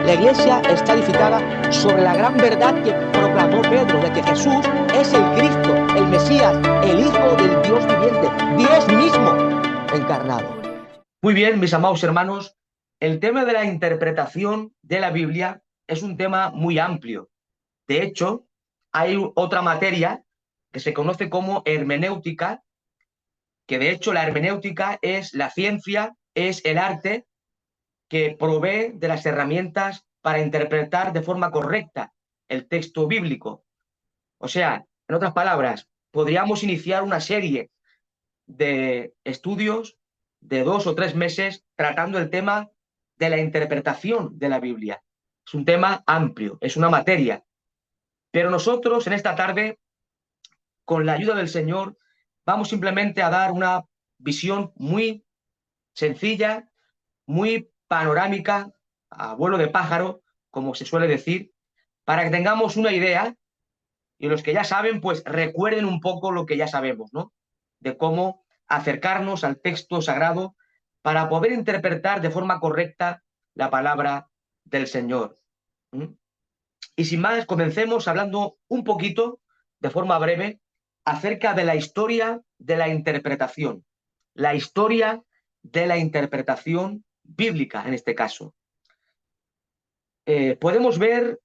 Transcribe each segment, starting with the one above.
La iglesia está edificada sobre la gran verdad que proclamó Pedro, de que Jesús es el Cristo, el Mesías, el Hijo del Dios viviente, Dios mismo encarnado. Muy bien, mis amados hermanos, el tema de la interpretación de la Biblia es un tema muy amplio. De hecho, hay otra materia que se conoce como hermenéutica, que de hecho la hermenéutica es la ciencia, es el arte que provee de las herramientas para interpretar de forma correcta el texto bíblico. O sea, en otras palabras, podríamos iniciar una serie de estudios de 2 o 3 meses tratando el tema de la interpretación de la Biblia. Es un tema amplio, es una materia. Pero nosotros en esta tarde, con la ayuda del Señor, vamos simplemente a dar una visión muy sencilla, muy panorámica, a vuelo de pájaro, como se suele decir, para que tengamos una idea y los que ya saben, pues recuerden un poco lo que ya sabemos, ¿no? De cómo acercarnos al texto sagrado para poder interpretar de forma correcta la palabra del Señor. ¿Mm? Y sin más, comencemos hablando un poquito, de forma breve, acerca de la historia de la interpretación. La historia de la interpretación bíblica, en este caso. Podemos ver,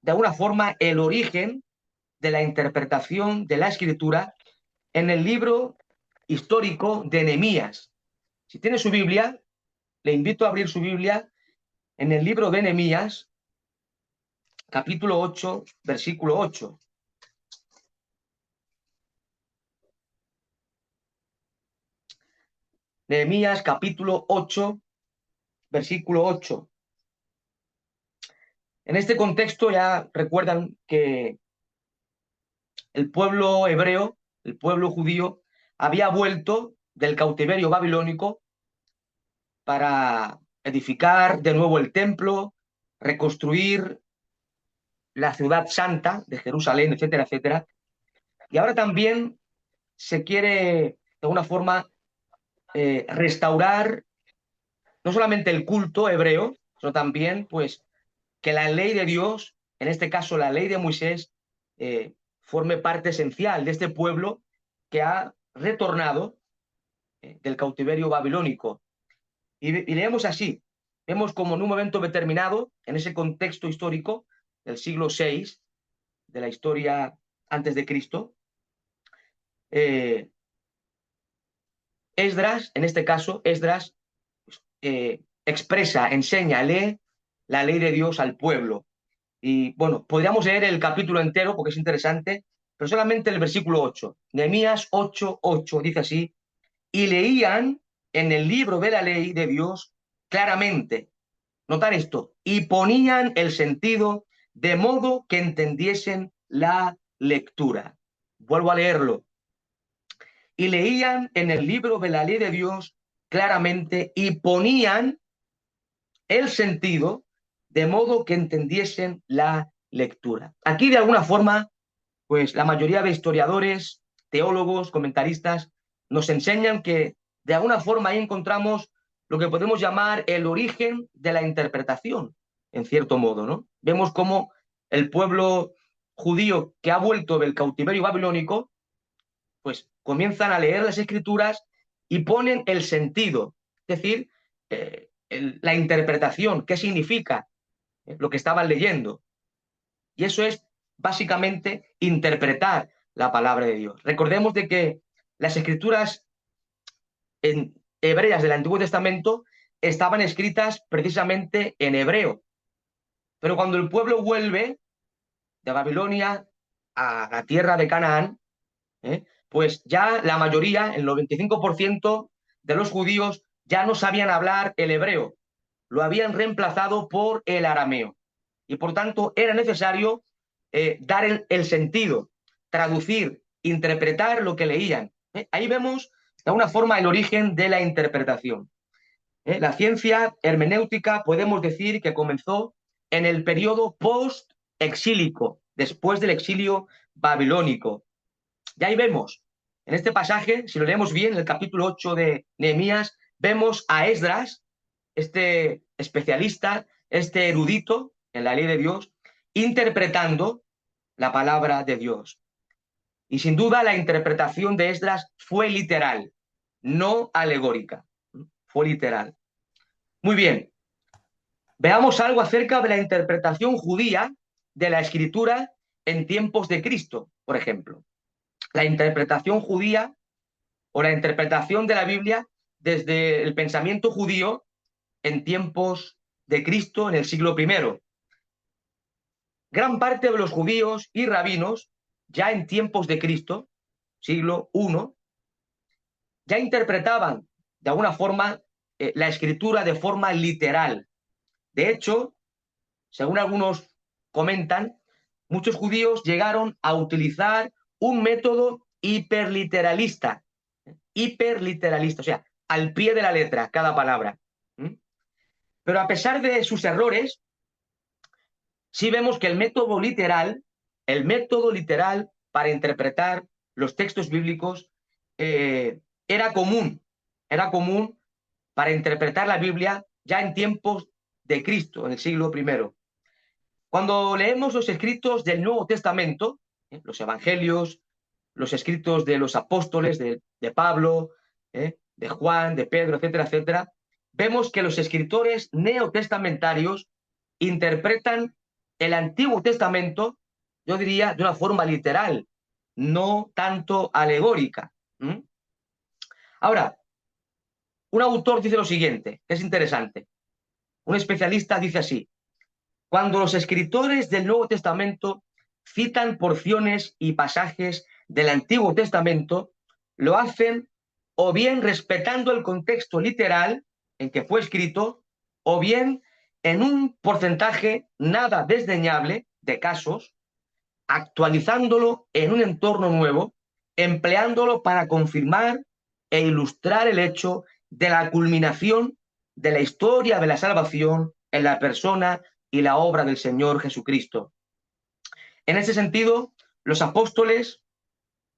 de alguna forma, el origen de la interpretación de la Escritura en el libro histórico de Nehemías. Si tiene su Biblia, le invito a abrir su Biblia en el libro de Nehemías, capítulo 8, versículo 8. Nehemías, capítulo 8, versículo 8. En este contexto ya recuerdan que el pueblo hebreo, el pueblo judío, había vuelto del cautiverio babilónico para edificar de nuevo el templo, reconstruir la ciudad santa de Jerusalén, etcétera, etcétera. Y ahora también se quiere, de alguna forma, restaurar no solamente el culto hebreo, sino también, pues, que la ley de Dios, en este caso la ley de Moisés, forme parte esencial de este pueblo que ha retornado del cautiverio babilónico. Y leemos así, vemos como en un momento determinado, en ese contexto histórico del siglo VI, de la historia antes de Cristo, eh, Esdras, en este caso, Esdras expresa, enseña, lee la ley de Dios al pueblo. Y bueno, podríamos leer el capítulo entero porque es interesante, pero solamente el versículo 8. Nehemías 8, 8 dice así, y leían en el libro de la ley de Dios claramente, notar esto, y ponían el sentido de modo que entendiesen la lectura. Vuelvo a leerlo. Y leían en el libro de la ley de Dios claramente y ponían el sentido de modo que entendiesen la lectura. Aquí, de alguna forma, pues la mayoría de historiadores, teólogos, comentaristas, nos enseñan que de alguna forma ahí encontramos lo que podemos llamar el origen de la interpretación, en cierto modo, ¿no? Vemos cómo el pueblo judío que ha vuelto del cautiverio babilónico, pues comienzan a leer las escrituras y ponen el sentido, es decir, la interpretación, qué significa lo que estaban leyendo. Y eso es básicamente interpretar la palabra de Dios. Recordemos de que las escrituras en hebreas del Antiguo Testamento estaban escritas precisamente en hebreo. Pero cuando el pueblo vuelve de Babilonia a la tierra de Canaán, pues ya la mayoría, el 95% de los judíos ya no sabían hablar el hebreo, lo habían reemplazado por el arameo. Y por tanto era necesario dar el sentido, traducir, interpretar lo que leían. Ahí vemos de alguna forma el origen de la interpretación. La ciencia hermenéutica podemos decir que comenzó en el periodo post-exílico, después del exilio babilónico. Y ahí vemos, en este pasaje, si lo leemos bien, en el capítulo 8 de Nehemías, vemos a Esdras, este especialista este erudito en la ley de Dios, interpretando la palabra de Dios. Y sin duda la interpretación de Esdras fue literal, no alegórica. Fue literal. Muy bien. Veamos algo acerca de la interpretación judía de la escritura en tiempos de Cristo, por ejemplo. La interpretación judía o la interpretación de la Biblia desde el pensamiento judío en tiempos de Cristo en el siglo I. Gran parte de los judíos y rabinos, ya en tiempos de Cristo, siglo I, ya interpretaban de alguna forma la escritura de forma literal. De hecho, según algunos comentan, muchos judíos llegaron a utilizar un método hiperliteralista, o sea, al pie de la letra, cada palabra. Pero a pesar de sus errores, sí vemos que el método literal para interpretar los textos bíblicos era común para interpretar la Biblia ya en tiempos de Cristo, en el siglo I. Cuando leemos los escritos del Nuevo Testamento, los evangelios, los escritos de los apóstoles, de Pablo, de Juan, de Pedro, etcétera, etcétera, vemos que los escritores neotestamentarios interpretan el Antiguo Testamento, yo diría, de una forma literal, no tanto alegórica. Ahora, un autor dice lo siguiente, que es interesante. Un especialista dice así: cuando los escritores del Nuevo Testamento citan porciones y pasajes del Antiguo Testamento, lo hacen o bien respetando el contexto literal en que fue escrito, o bien en un porcentaje nada desdeñable de casos, actualizándolo en un entorno nuevo, empleándolo para confirmar e ilustrar el hecho de la culminación de la historia de la salvación en la persona y la obra del Señor Jesucristo. En ese sentido, los apóstoles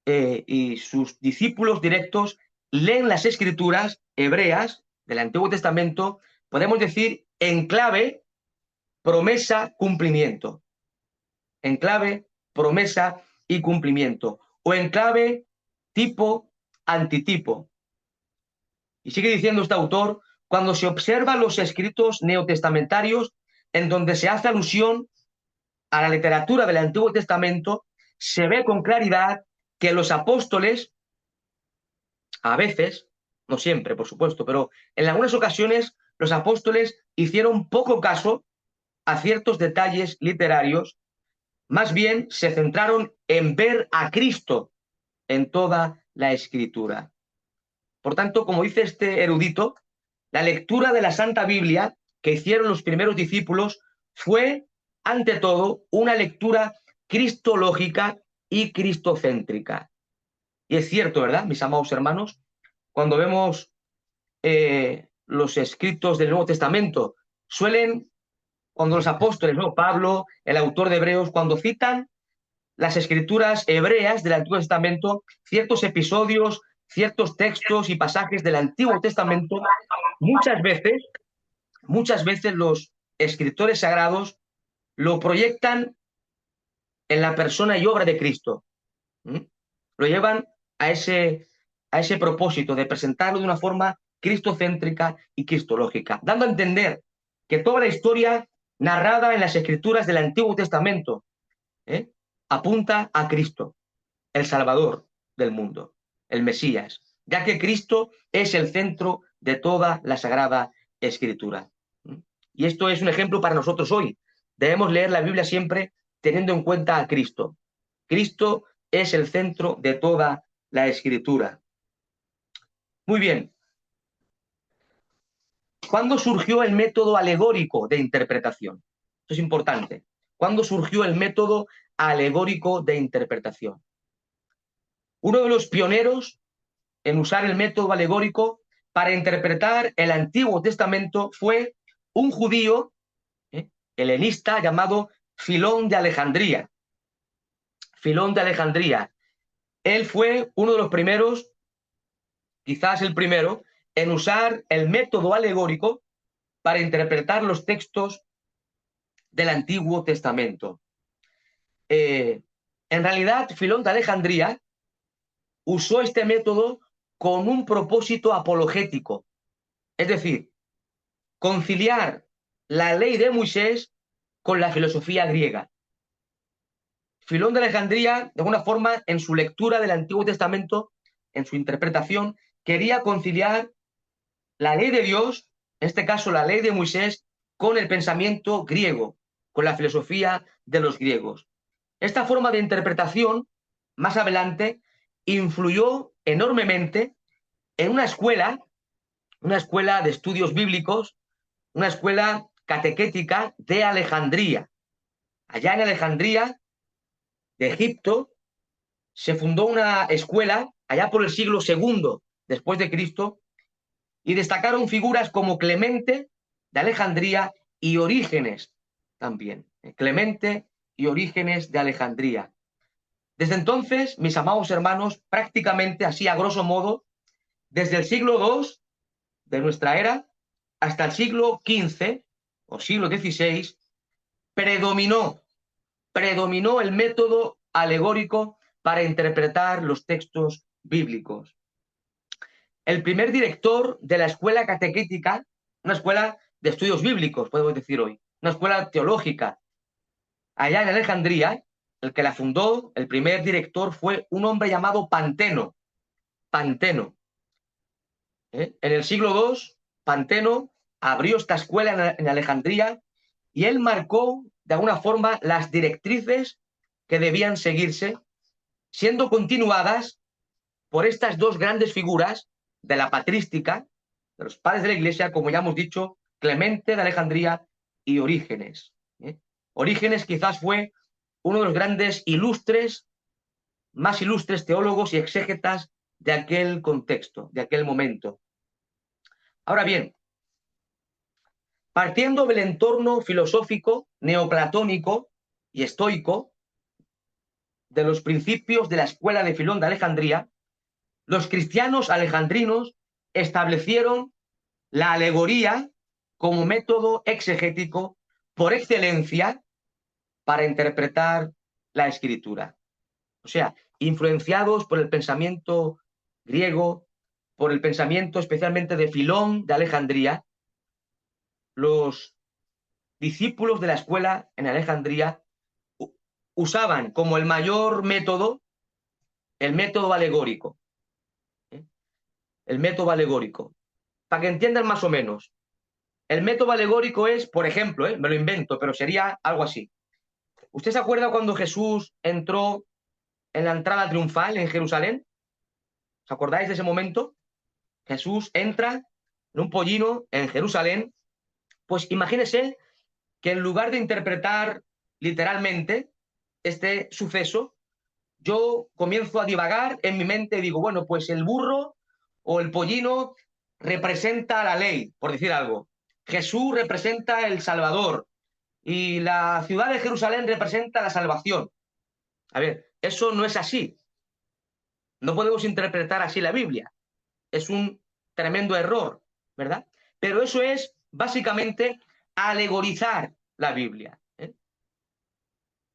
y sus discípulos directos leen las escrituras hebreas del Antiguo Testamento, podemos decir, en clave promesa, cumplimiento. En clave promesa y cumplimiento. O en clave tipo, antitipo. Y sigue diciendo este autor: cuando se observan los escritos neotestamentarios en donde se hace alusión a la literatura del Antiguo Testamento, se ve con claridad que los apóstoles, a veces, no siempre, por supuesto, pero en algunas ocasiones, los apóstoles hicieron poco caso a ciertos detalles literarios, más bien se centraron en ver a Cristo en toda la escritura. Por tanto, como dice este erudito, la lectura de la Santa Biblia que hicieron los primeros discípulos fue, ante todo, una lectura cristológica y cristocéntrica. Y es cierto, ¿verdad, mis amados hermanos? Cuando vemos los escritos del Nuevo Testamento, cuando los apóstoles, ¿no? Pablo, el autor de Hebreos, cuando citan las escrituras hebreas del Antiguo Testamento, ciertos episodios, ciertos textos y pasajes del Antiguo Testamento, muchas veces los escritores sagrados lo proyectan en la persona y obra de Cristo. Lo llevan a ese propósito de presentarlo de una forma cristocéntrica y cristológica, dando a entender que toda la historia narrada en las escrituras del Antiguo Testamento apunta a Cristo, el Salvador del mundo, el Mesías, ya que Cristo es el centro de toda la Sagrada Escritura. Y esto es un ejemplo para nosotros hoy. Debemos leer la Biblia siempre teniendo en cuenta a Cristo. Cristo es el centro de toda la Escritura. Muy bien. ¿Cuándo surgió el método alegórico de interpretación? Esto es importante. ¿Cuándo surgió el método alegórico de interpretación? Uno de los pioneros en usar el método alegórico para interpretar el Antiguo Testamento fue un judío helenista llamado Filón de Alejandría. Filón de Alejandría. Él fue uno de los primeros, quizás el primero, en usar el método alegórico para interpretar los textos del Antiguo Testamento. En realidad, Filón de Alejandría usó este método con un propósito apologético, es decir, conciliar la ley de Moisés con la filosofía griega. Filón de Alejandría, de alguna forma, en su lectura del Antiguo Testamento, en su interpretación, quería conciliar la ley de Dios, en este caso la ley de Moisés, con el pensamiento griego, con la filosofía de los griegos. Esta forma de interpretación, más adelante, influyó enormemente en una escuela de estudios bíblicos, una escuela catequética de Alejandría. Allá en Alejandría, de Egipto, se fundó una escuela allá por el siglo II después de Cristo y destacaron figuras como Clemente de Alejandría y Orígenes también. Clemente y Orígenes de Alejandría. Desde entonces, mis amados hermanos, prácticamente así a grosso modo, desde el siglo II de nuestra era hasta el siglo XV o siglo XVI, predominó, predominó el método alegórico para interpretar los textos bíblicos. El primer director de la escuela catequética, una escuela de estudios bíblicos, podemos decir hoy, una escuela teológica, allá en Alejandría, el que la fundó, el primer director fue un hombre llamado Panteno. Panteno. En el siglo II, Panteno abrió esta escuela en Alejandría y él marcó de alguna forma las directrices que debían seguirse, siendo continuadas por estas dos grandes figuras de la patrística, de los padres de la Iglesia, como ya hemos dicho, Clemente de Alejandría y Orígenes. Orígenes quizás fue uno de los grandes ilustres, más ilustres teólogos y exégetas de aquel contexto, de aquel momento. Ahora bien, partiendo del entorno filosófico neoplatónico y estoico, de los principios de la escuela de Filón de Alejandría, los cristianos alejandrinos establecieron la alegoría como método exegético por excelencia para interpretar la escritura. O sea, influenciados por el pensamiento griego, por el pensamiento especialmente de Filón de Alejandría, los discípulos de la escuela en Alejandría usaban como el mayor método el método alegórico. El método alegórico. Para que entiendan más o menos, el método alegórico es, por ejemplo, me lo invento, pero sería algo así. ¿Usted se acuerda cuando Jesús entró en la entrada triunfal en Jerusalén? ¿Os acordáis de ese momento? Jesús entra en un pollino en Jerusalén. Pues imagínese que en lugar de interpretar literalmente este suceso, yo comienzo a divagar en mi mente y digo, bueno, pues el burro o el pollino representa la ley, por decir algo. Jesús representa el Salvador y la ciudad de Jerusalén representa la salvación. A ver, eso no es así. No podemos interpretar así la Biblia. Es un tremendo error, ¿verdad? Pero eso es básicamente alegorizar la Biblia.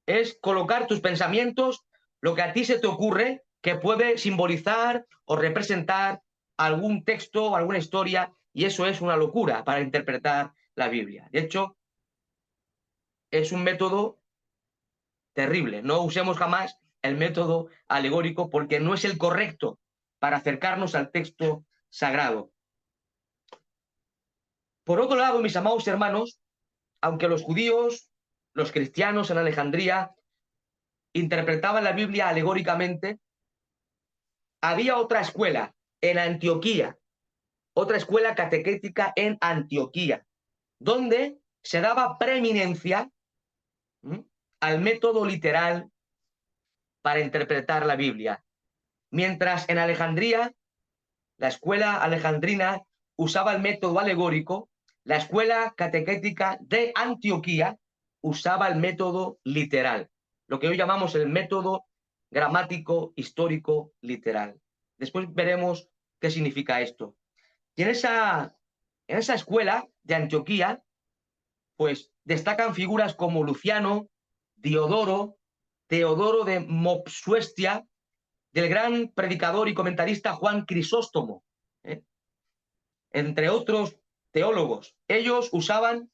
Es colocar tus pensamientos, lo que a ti se te ocurre, que puede simbolizar o representar algún texto o alguna historia, y eso es una locura para interpretar la Biblia. De hecho, es un método terrible. No usemos jamás el método alegórico porque no es el correcto para acercarnos al texto sagrado. Por otro lado, mis amados hermanos, aunque los judíos, los cristianos en Alejandría interpretaban la Biblia alegóricamente, había otra escuela en Antioquía, otra escuela catequética en Antioquía, donde se daba preeminencia al método literal para interpretar la Biblia. Mientras en Alejandría, la escuela alejandrina usaba el método alegórico, la escuela catequética de Antioquía usaba el método literal, lo que hoy llamamos el método gramático histórico literal. Después veremos qué significa esto. Y en esa escuela de Antioquía pues destacan figuras como Luciano, Diodoro, Teodoro de Mopsuestia, del gran predicador y comentarista Juan Crisóstomo, ¿eh? Entre otros teólogos. Ellos usaban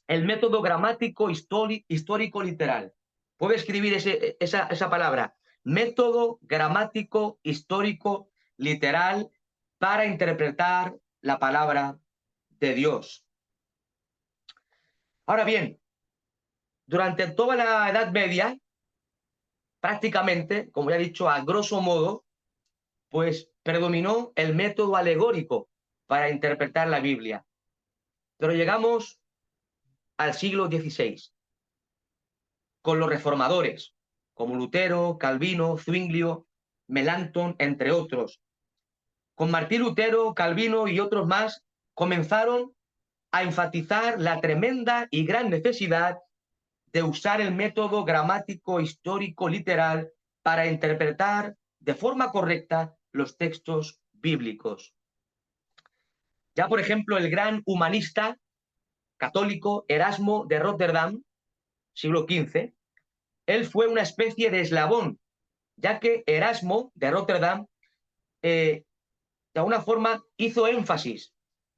el método gramático histórico literal. Puede escribir esa palabra, método gramático histórico literal, para interpretar la palabra de Dios. Ahora bien, durante toda la Edad Media, prácticamente, como ya he dicho, a grosso modo, pues predominó el método alegórico para interpretar la Biblia. Pero llegamos al siglo XVI, con los reformadores, como Lutero, Calvino, Zwinglio, Melanchthon, entre otros. Con Martín Lutero, Calvino y otros más, comenzaron a enfatizar la tremenda y gran necesidad de usar el método gramático histórico literal para interpretar de forma correcta los textos bíblicos. Ya, por ejemplo, el gran humanista católico Erasmo de Rotterdam, siglo XV, él fue una especie de eslabón, ya que Erasmo de Rotterdam, de alguna forma, hizo énfasis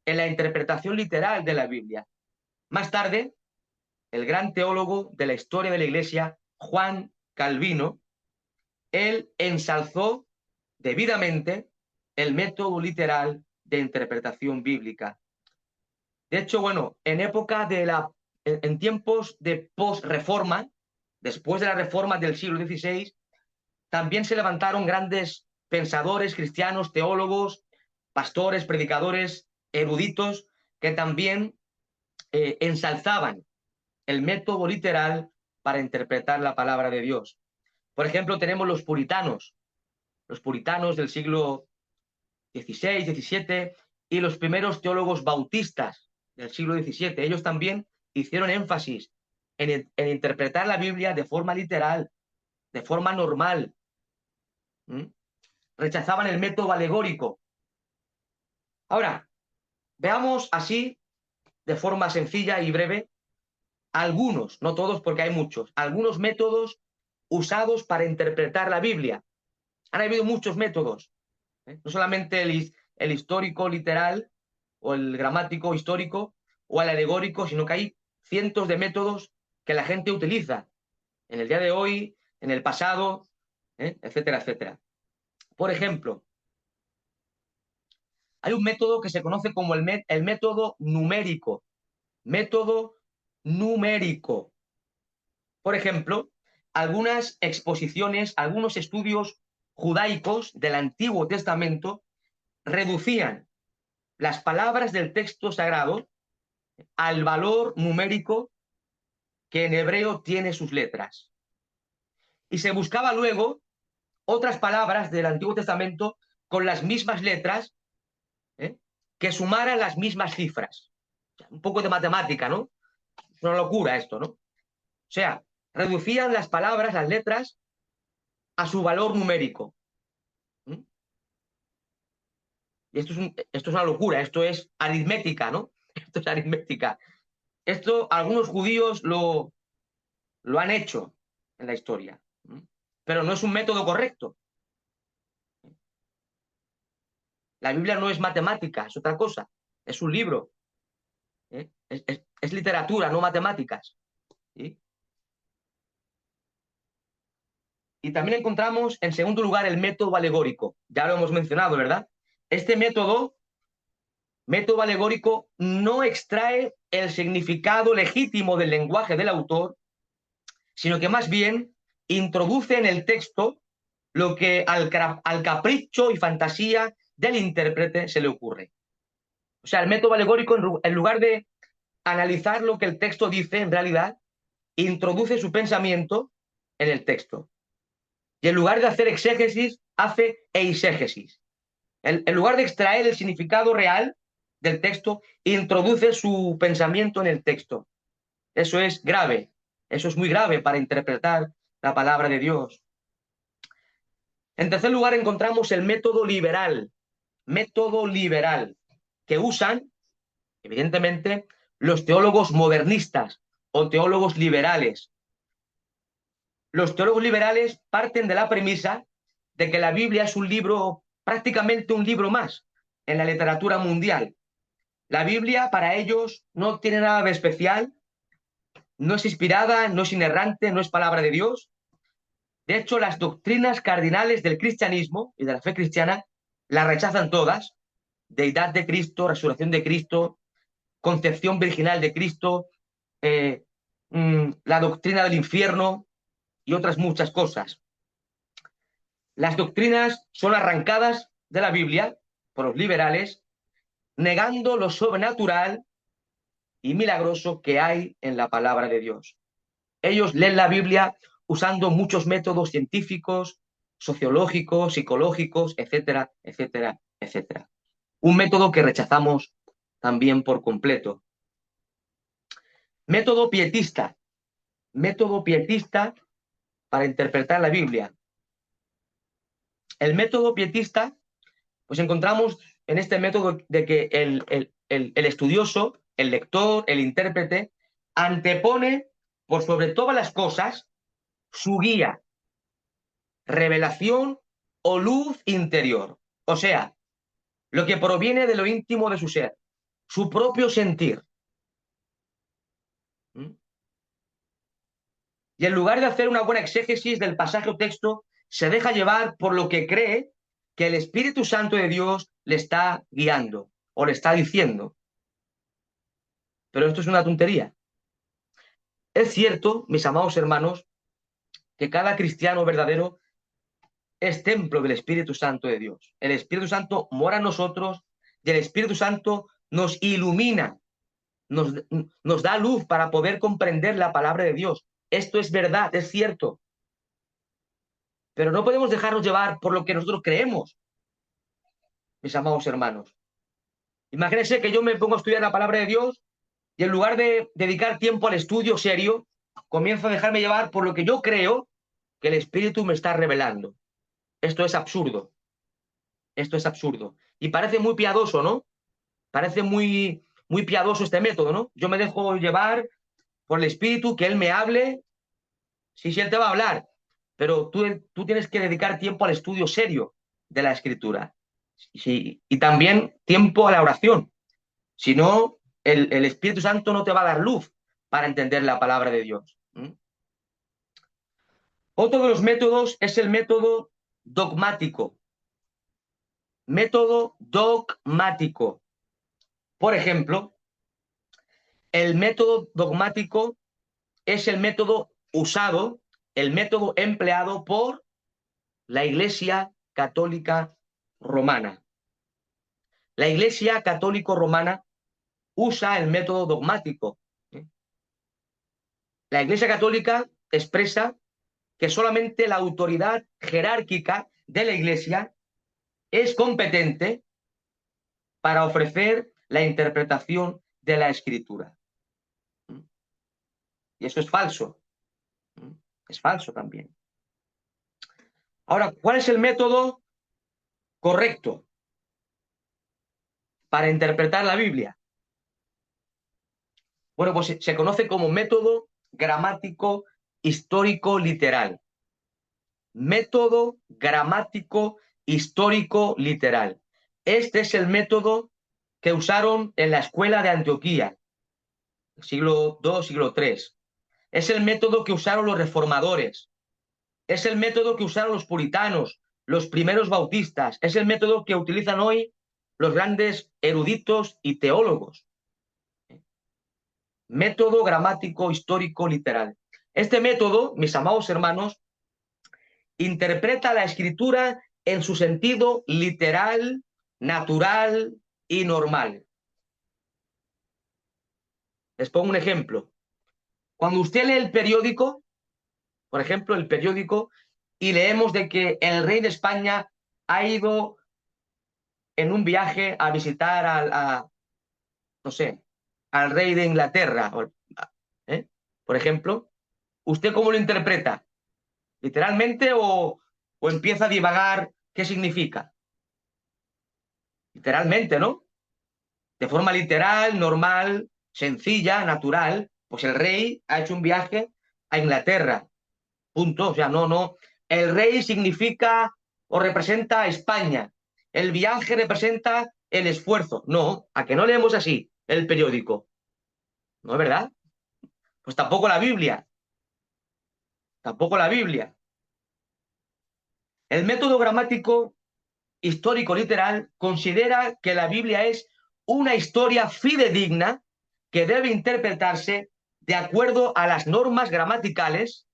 en la interpretación literal de la Biblia. Más tarde, el gran teólogo de la historia de la Iglesia, Juan Calvino, él ensalzó debidamente el método literal de interpretación bíblica. De hecho, bueno, en tiempos de posreforma, después de la reforma del siglo XVI, también se levantaron grandes pensadores cristianos, teólogos, pastores, predicadores, eruditos, que también ensalzaban el método literal para interpretar la palabra de Dios. Por ejemplo, tenemos los puritanos del siglo XVI, XVII y los primeros teólogos bautistas del siglo XVII. Ellos también hicieron énfasis en interpretar la Biblia de forma literal, de forma normal. ¿Mm? Rechazaban el método alegórico. Ahora, veamos así, de forma sencilla y breve, algunos, no todos porque hay muchos, algunos métodos usados para interpretar la Biblia. Han habido muchos métodos, ¿eh? No solamente el histórico literal o el gramático histórico o el alegórico, sino que hay cientos de métodos que la gente utiliza en el día de hoy, en el pasado, etcétera, etcétera. Por ejemplo, hay un método que se conoce como el método numérico. Método numérico. Por ejemplo, algunas exposiciones, algunos estudios judaicos del Antiguo Testamento reducían las palabras del texto sagrado al valor numérico que en hebreo tiene sus letras. Y se buscaba luego otras palabras del Antiguo Testamento con las mismas letras, ¿eh? que sumaran las mismas cifras. O sea, un poco de matemática, ¿no? Es una locura esto, ¿no? O sea, reducían las palabras, las letras, a su valor numérico. ¿Mm? Y esto es una locura, esto es aritmética, ¿no? Esto es aritmética. Esto algunos judíos lo han hecho en la historia, ¿Mm? Pero no es un método correcto. La Biblia no es matemática, es otra cosa, es un libro, ¿eh? Es literatura, no matemáticas. ¿Sí? Y también encontramos, en segundo lugar, el método alegórico. Ya lo hemos mencionado, ¿verdad? Este método alegórico, no extrae el significado legítimo del lenguaje del autor, sino que más bien introduce en el texto lo que al capricho y fantasía del intérprete se le ocurre. O sea, el método alegórico, en lugar de analizar lo que el texto dice, en realidad, introduce su pensamiento en el texto. Y en lugar de hacer exégesis, hace eisegesis. En lugar de extraer el significado real del texto, introduce su pensamiento en el texto. Eso es grave, eso es muy grave para interpretar la palabra de Dios. En tercer lugar, encontramos el método liberal, que usan, evidentemente, los teólogos modernistas o teólogos liberales. Los teólogos liberales parten de la premisa de que la Biblia es un libro, prácticamente un libro más en la literatura mundial. La Biblia para ellos no tiene nada de especial, no es inspirada, no es inerrante, no es palabra de Dios. De hecho, las doctrinas cardinales del cristianismo y de la fe cristiana las rechazan todas: deidad de Cristo, resurrección de Cristo, concepción virginal de Cristo, eh, la doctrina del infierno y otras muchas cosas. Las doctrinas son arrancadas de la Biblia por los liberales, negando lo sobrenatural y milagroso que hay en la palabra de Dios. Ellos leen la Biblia usando muchos métodos científicos, sociológicos, psicológicos, etcétera, etcétera, etcétera. Un método que rechazamos también por completo. Método pietista. Método pietista para interpretar la Biblia. El método pietista, pues encontramos en este método de que el estudioso, el lector, el intérprete, antepone por sobre todas las cosas su guía, revelación o luz interior. O sea, lo que proviene de lo íntimo de su ser, su propio sentir. ¿Mm? Y en lugar de hacer una buena exégesis del pasaje o texto, se deja llevar por lo que cree que el Espíritu Santo de Dios le está guiando o le está diciendo. Pero esto es una tontería. Es cierto, mis amados hermanos, que cada cristiano verdadero es templo del Espíritu Santo de Dios. El Espíritu Santo mora en nosotros y el Espíritu Santo nos ilumina, nos, nos da luz para poder comprender la palabra de Dios. Esto es verdad, es cierto. Pero no podemos dejarnos llevar por lo que nosotros creemos, mis amados hermanos. Imagínense que yo me pongo a estudiar la palabra de Dios y en lugar de dedicar tiempo al estudio serio, comienzo a dejarme llevar por lo que yo creo que el Espíritu me está revelando. Esto es absurdo. Esto es absurdo. Y parece muy piadoso, ¿no? Parece muy, muy piadoso este método, ¿no? Yo me dejo llevar por el Espíritu, que Él me hable. Sí, sí, Él te va a hablar, pero tú tienes que dedicar tiempo al estudio serio de la Escritura. Sí, y también tiempo a la oración. Si no, el Espíritu Santo no te va a dar luz para entender la palabra de Dios. ¿Mm? Otro de los métodos es el método dogmático. Método dogmático. Por ejemplo, el método dogmático es el método usado, el método empleado por la Iglesia Católica Romana. La Iglesia Católico Romana usa el método dogmático. La Iglesia Católica expresa que solamente la autoridad jerárquica de la Iglesia es competente para ofrecer la interpretación de la Escritura. Y eso es falso. Es falso también. Ahora, ¿cuál es el método correcto para interpretar la Biblia? Bueno, pues se conoce como método gramático histórico literal. Método gramático histórico literal. Este es el método que usaron en la escuela de Antioquía, siglo II, siglo III. Es el método que usaron los reformadores. Es el método que usaron los puritanos, los primeros bautistas. Es el método que utilizan hoy los grandes eruditos y teólogos. Método gramático histórico literal. Este método, mis amados hermanos, interpreta la escritura en su sentido literal, natural y normal. Les pongo un ejemplo. Cuando usted lee el periódico, por ejemplo, el periódico, y leemos de que el rey de España ha ido en un viaje a visitar no sé, al rey de Inglaterra, ¿eh? Por ejemplo, ¿usted cómo lo interpreta? ¿Literalmente o empieza a divagar qué significa? Literalmente, ¿no? De forma literal, normal. sencilla, natural, pues el rey ha hecho un viaje a Inglaterra, punto. O sea, no. El rey significa o representa a España. El viaje representa el esfuerzo. No, a que no leemos así el periódico. ¿No es verdad? Pues tampoco la Biblia. Tampoco la Biblia. El método gramático histórico literal considera que la Biblia es una historia fidedigna que debe interpretarse de acuerdo a las normas gramaticales,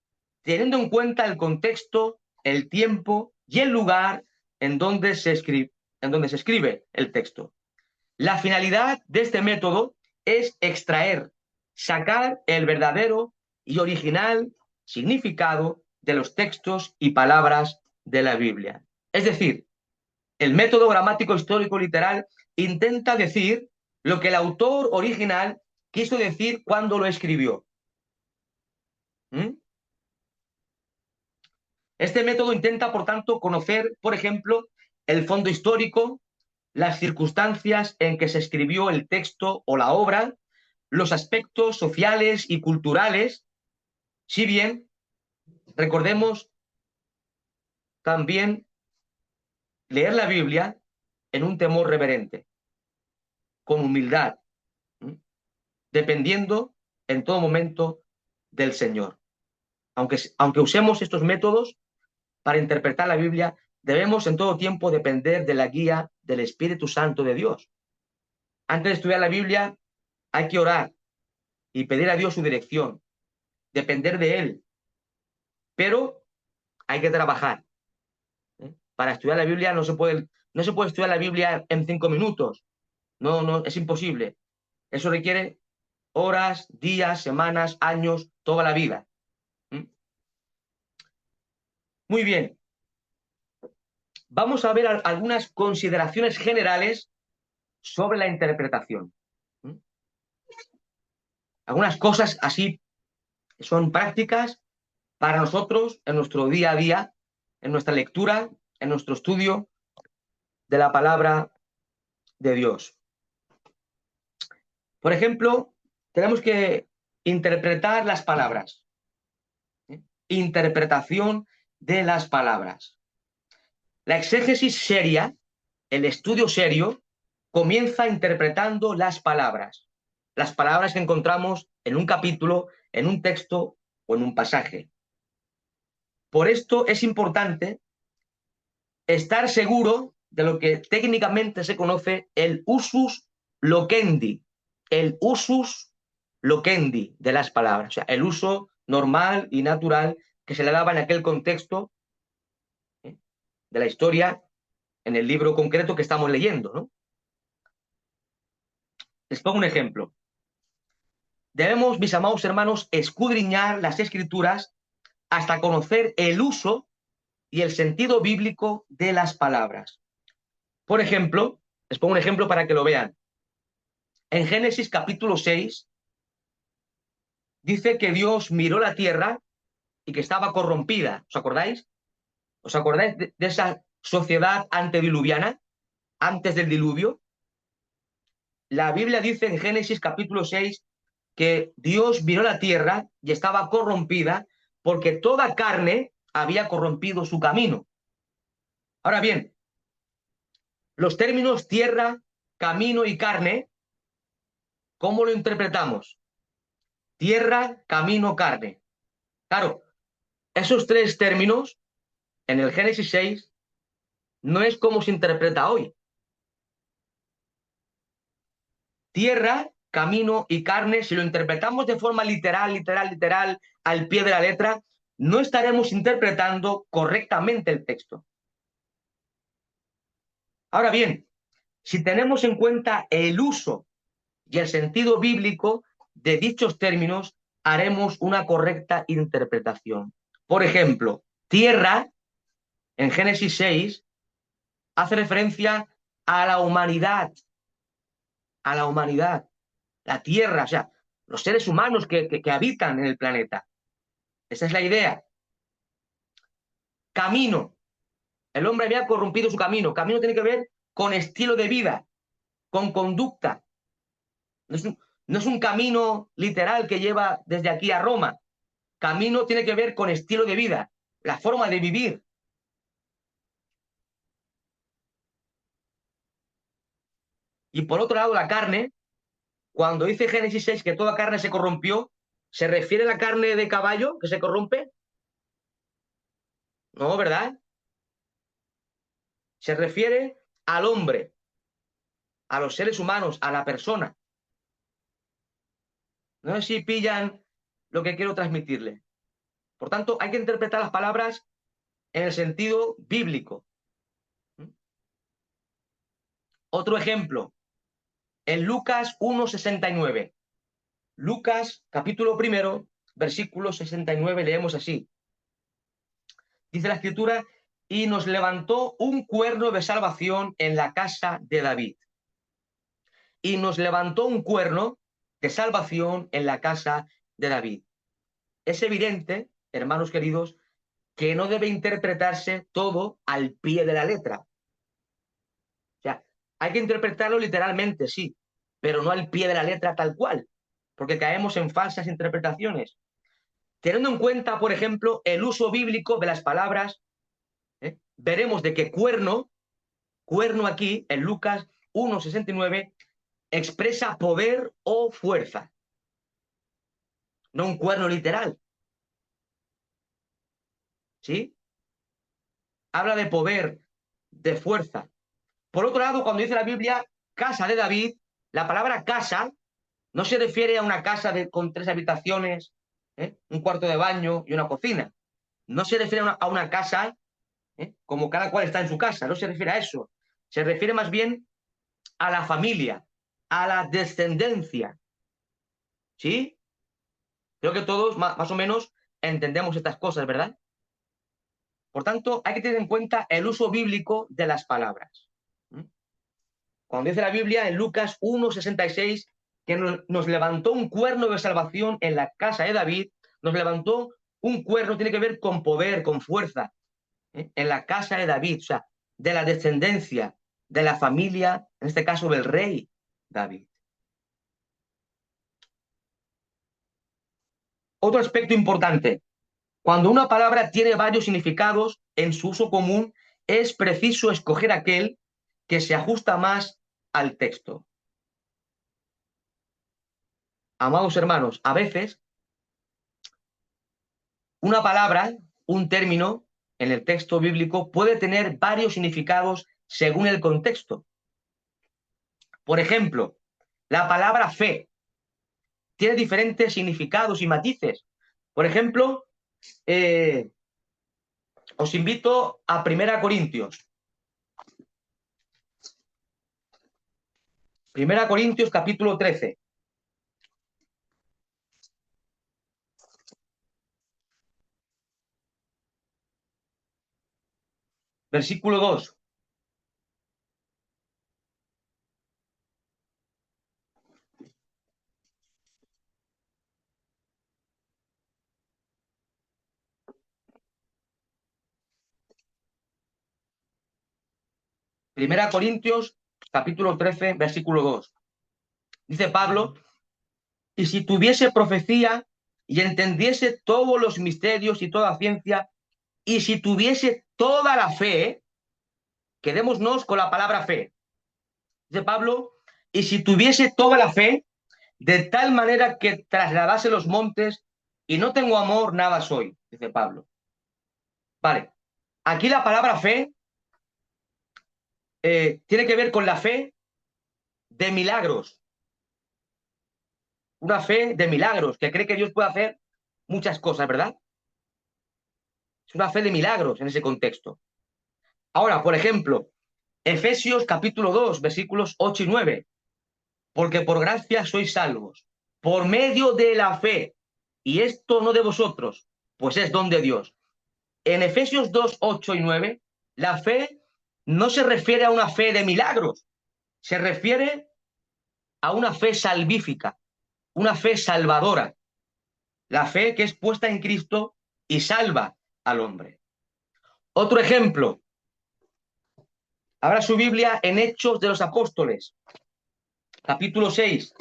teniendo en cuenta el contexto, el tiempo y el lugar en donde se escribe el texto. La finalidad de este método es extraer, sacar el verdadero y original significado de los textos y palabras de la Biblia. Es decir, el método gramático histórico literal intenta decir lo que el autor original quiso decir cuando lo escribió. ¿Mm? Este método intenta, por tanto, conocer, por ejemplo, el fondo histórico, las circunstancias en que se escribió el texto o la obra, los aspectos sociales y culturales, si bien recordemos también leer la Biblia en un temor reverente, con humildad, dependiendo en todo momento del Señor. Aunque usemos estos métodos para interpretar la Biblia, debemos en todo tiempo depender de la guía del Espíritu Santo de Dios. Antes de estudiar la Biblia, hay que orar y pedir a Dios su dirección, depender de Él, pero hay que trabajar. Para estudiar la Biblia no se puede estudiar la Biblia en 5 minutos. No, es imposible. Eso requiere horas, días, semanas, años, toda la vida. Muy bien. Vamos a ver algunas consideraciones generales sobre la interpretación. Algunas cosas así son prácticas para nosotros en nuestro día a día, en nuestra lectura, en nuestro estudio de la palabra de Dios. Por ejemplo, tenemos que interpretar las palabras. Interpretación de las palabras. La exégesis seria, el estudio serio, comienza interpretando las palabras que encontramos en un capítulo, en un texto o en un pasaje. Por esto es importante estar seguro de lo que técnicamente se conoce el usus loquendi, de las palabras, o sea, el uso normal y natural que se le daba en aquel contexto de la historia en el libro concreto que estamos leyendo, ¿no? Les pongo un ejemplo. Debemos, mis amados hermanos, escudriñar las escrituras hasta conocer el uso y el sentido bíblico de las palabras. Por ejemplo, les pongo un ejemplo para que lo vean. En Génesis capítulo 6 dice que Dios miró la tierra y que estaba corrompida. ¿Os acordáis? ¿Os acordáis de esa sociedad antediluviana, antes del diluvio? La Biblia dice en Génesis capítulo 6 que Dios miró la tierra y estaba corrompida porque toda carne había corrompido su camino. Ahora bien, los términos tierra, camino y carne, ¿cómo lo interpretamos? Tierra, camino, carne. Claro, esos tres términos en el Génesis 6 no es como se interpreta hoy. Tierra, camino y carne, si lo interpretamos de forma literal, al pie de la letra, no estaremos interpretando correctamente el texto. Ahora bien, si tenemos en cuenta el uso y el sentido bíblico de dichos términos, haremos una correcta interpretación. Por ejemplo, tierra, en Génesis 6, hace referencia a la humanidad, la tierra, o sea, los seres humanos que habitan en el planeta. Esa es la idea. Camino. El hombre había corrompido su camino. Camino tiene que ver con estilo de vida, con conducta. No No es un camino literal que lleva desde aquí a Roma. Camino tiene que ver con estilo de vida, la forma de vivir. Y por otro lado, la carne, cuando dice Génesis 6 que toda carne se corrompió, ¿se refiere a la carne de caballo que se corrompe? No, ¿verdad? Se refiere al hombre, a los seres humanos, a la persona. No sé si pillan lo que quiero transmitirle. Por tanto, hay que interpretar las palabras en el sentido bíblico. Otro ejemplo, en Lucas 1:69. Lucas, capítulo primero, versículo 69, leemos así. Dice la escritura, y nos levantó un cuerno de salvación en la casa de David. Y nos levantó un cuerno de salvación en la casa de David. Es evidente, hermanos queridos, que no debe interpretarse todo al pie de la letra. O sea, hay que interpretarlo literalmente, sí, pero no al pie de la letra tal cual, porque caemos en falsas interpretaciones. Teniendo en cuenta, por ejemplo, el uso bíblico de las palabras, veremos de que cuerno aquí, en Lucas 1:69, expresa poder o fuerza, no un cuerno literal, ¿sí? Habla de poder, de fuerza. Por otro lado, cuando dice la Biblia casa de David, la palabra casa no se refiere a una casa con 3 habitaciones, un cuarto de baño y una cocina. No se refiere a una casa como cada cual está en su casa, no se refiere a eso. Se refiere más bien a la familia, a la descendencia. ¿Sí? Creo que todos más o menos entendemos estas cosas, ¿verdad? Por tanto, hay que tener en cuenta el uso bíblico de las palabras. Cuando dice la Biblia en Lucas 1:66 que nos levantó un cuerno de salvación en la casa de David, nos levantó un cuerno, tiene que ver con poder, con fuerza, en la casa de David, o sea, de la descendencia, de la familia, en este caso del rey David. Otro aspecto importante, cuando una palabra tiene varios significados en su uso común, es preciso escoger aquel que se ajusta más al texto. Amados hermanos, a veces una palabra, un término en el texto bíblico puede tener varios significados según el contexto. Por ejemplo, la palabra fe tiene diferentes significados y matices. Por ejemplo, os invito a 1 Corintios. 1 Corintios capítulo 13. Versículo 2. Primera Corintios, capítulo 13, versículo 2. Dice Pablo, y si tuviese profecía y entendiese todos los misterios y toda ciencia, y si tuviese toda la fe, quedémonos con la palabra fe. Dice Pablo, y si tuviese toda la fe, de tal manera que trasladase los montes, y no tengo amor, nada soy, dice Pablo. Vale, aquí la palabra fe tiene que ver con la fe de milagros, una fe de milagros, que cree que Dios puede hacer muchas cosas, ¿verdad? Es una fe de milagros en ese contexto. Ahora, por ejemplo, Efesios capítulo 2, versículos 8 y 9. Porque por gracia sois salvos, por medio de la fe, y esto no de vosotros, pues es don de Dios. En Efesios 2, 8 y 9, la fe no se refiere a una fe de milagros, se refiere a una fe salvífica, una fe salvadora, la fe que es puesta en Cristo y salva al hombre. Otro ejemplo, abra su Biblia en Hechos de los Apóstoles, capítulo 6.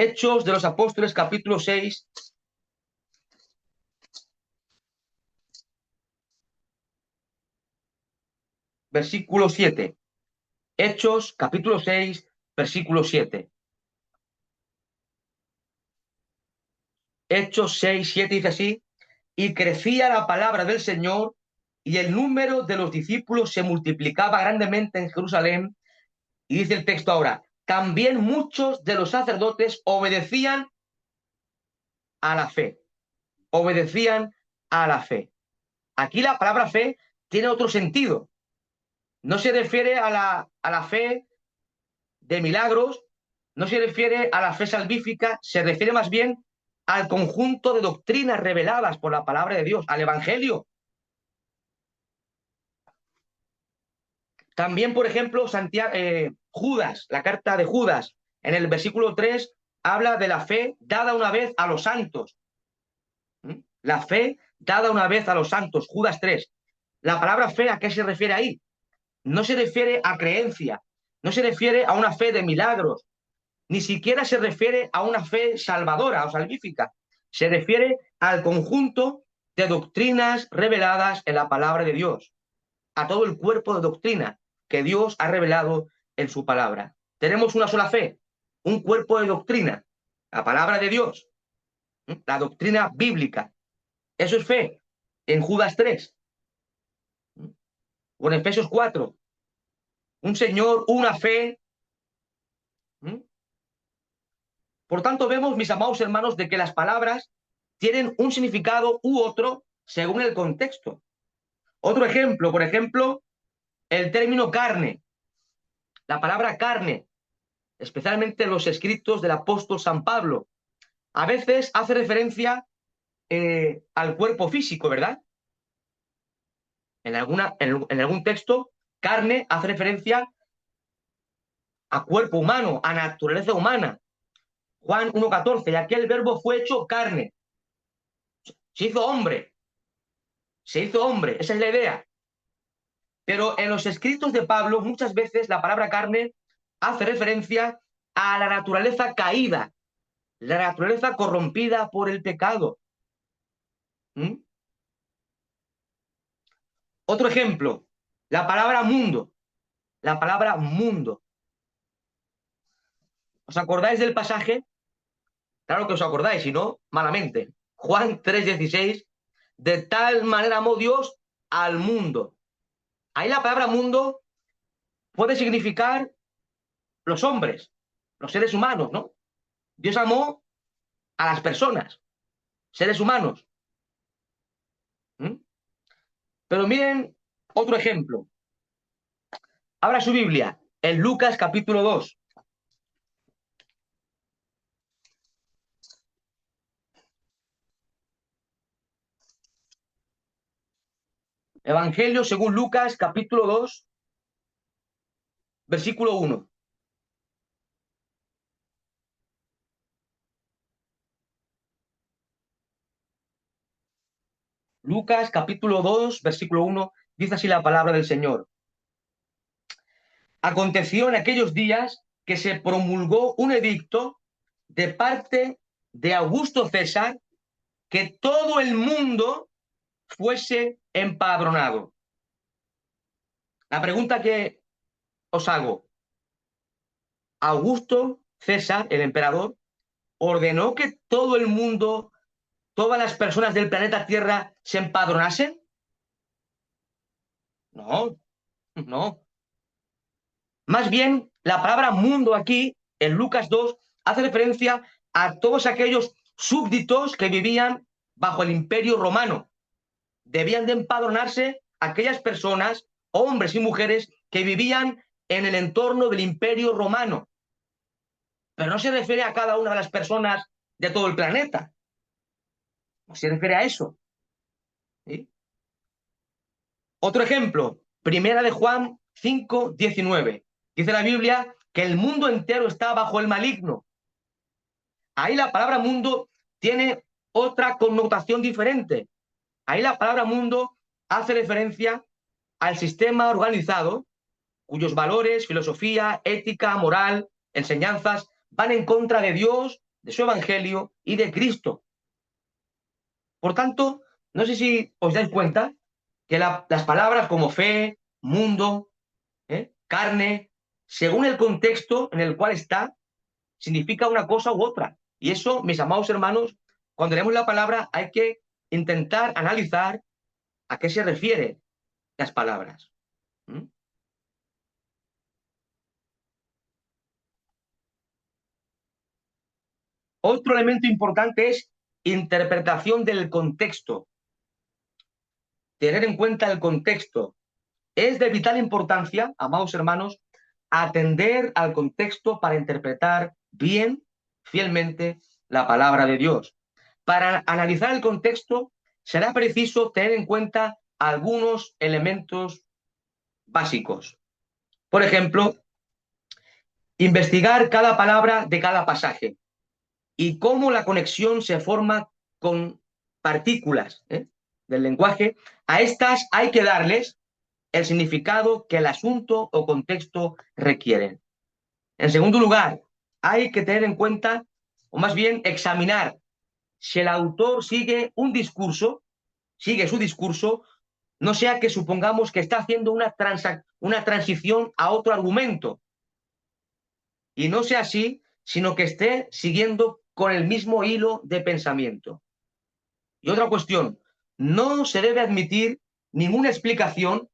Hechos de los Apóstoles, capítulo 6, versículo 7. Hechos, capítulo 6, versículo 7. Hechos 6, 7 dice así: y crecía la palabra del Señor, y el número de los discípulos se multiplicaba grandemente en Jerusalén. Y dice el texto ahora: también muchos de los sacerdotes obedecían a la fe. Obedecían a la fe. Aquí la palabra fe tiene otro sentido. No se refiere a la fe de milagros, no se refiere a la fe salvífica, se refiere más bien al conjunto de doctrinas reveladas por la palabra de Dios, al Evangelio. También, por ejemplo, Santiago, Judas, la carta de Judas, en el versículo 3, habla de la fe dada una vez a los santos. La fe dada una vez a los santos, Judas 3. La palabra fe, ¿a qué se refiere ahí? No se refiere a creencia, no se refiere a una fe de milagros, ni siquiera se refiere a una fe salvadora o salvífica. Se refiere al conjunto de doctrinas reveladas en la palabra de Dios, a todo el cuerpo de doctrina que Dios ha revelado en su palabra. Tenemos una sola fe, un cuerpo de doctrina, la palabra de Dios, la doctrina bíblica. Eso es fe en Judas 3 o en Efesios 4. Un Señor, una fe. Por tanto, vemos, mis amados hermanos, de que las palabras tienen un significado u otro según el contexto. Otro ejemplo, por ejemplo, el término carne. La palabra carne, especialmente en los escritos del apóstol San Pablo, a veces hace referencia al cuerpo físico, ¿verdad? En algún texto, carne hace referencia a cuerpo humano, a naturaleza humana. Juan 1:14, y aquel verbo fue hecho carne. Se hizo hombre. Se hizo hombre. Esa es la idea. Pero en los escritos de Pablo, muchas veces la palabra carne hace referencia a la naturaleza caída, la naturaleza corrompida por el pecado. ¿Mm? Otro ejemplo, la palabra mundo. La palabra mundo. ¿Os acordáis del pasaje? Claro que os acordáis, si no, malamente. Juan 3:16, de tal manera amó Dios al mundo. Ahí la palabra mundo puede significar los hombres, los seres humanos, ¿no? Dios amó a las personas, seres humanos. ¿Mm? Pero miren otro ejemplo. Abra su Biblia en Lucas capítulo 2. Evangelio según Lucas capítulo 2, versículo 1. Lucas capítulo 2, versículo 1, dice así la palabra del Señor. Aconteció en aquellos días que se promulgó un edicto de parte de Augusto César que todo el mundo fuese empadronado. La pregunta que os hago, Augusto César, el emperador, ordenó que todo el mundo, todas las personas del planeta Tierra se empadronasen. No, no. Más bien, la palabra mundo aquí, en Lucas 2, hace referencia a todos aquellos súbditos que vivían bajo el imperio romano. Debían de empadronarse aquellas personas, hombres y mujeres, que vivían en el entorno del imperio romano. Pero no se refiere a cada una de las personas de todo el planeta. No se refiere a eso. ¿Sí? Otro ejemplo, Primera de Juan 5:19. Dice la Biblia que el mundo entero está bajo el maligno. Ahí la palabra mundo tiene otra connotación diferente. Ahí la palabra mundo hace referencia al sistema organizado cuyos valores, filosofía, ética, moral, enseñanzas van en contra de Dios de su evangelio y de Cristo. Por tanto, no sé si os dais cuenta que las palabras como fe, mundo, carne, según el contexto en el cual está, significa una cosa u otra. Y eso, mis amados hermanos, cuando leemos la palabra hay que intentar analizar a qué se refieren las palabras. ¿Mm? Otro elemento importante es interpretación del contexto, tener en cuenta el contexto. Es de vital importancia, amados hermanos, atender al contexto para interpretar bien, fielmente, la palabra de Dios. Para analizar el contexto, será preciso tener en cuenta algunos elementos básicos. Por ejemplo, investigar cada palabra de cada pasaje y cómo la conexión se forma con partículas del lenguaje. A estas hay que darles el significado que el asunto o contexto requieren. En segundo lugar, hay que tener en cuenta, o más bien examinar, si el autor sigue su discurso, no sea que supongamos que está haciendo una transición a otro argumento, y no sea así, sino que esté siguiendo con el mismo hilo de pensamiento. Y otra cuestión, no se debe admitir ninguna explicación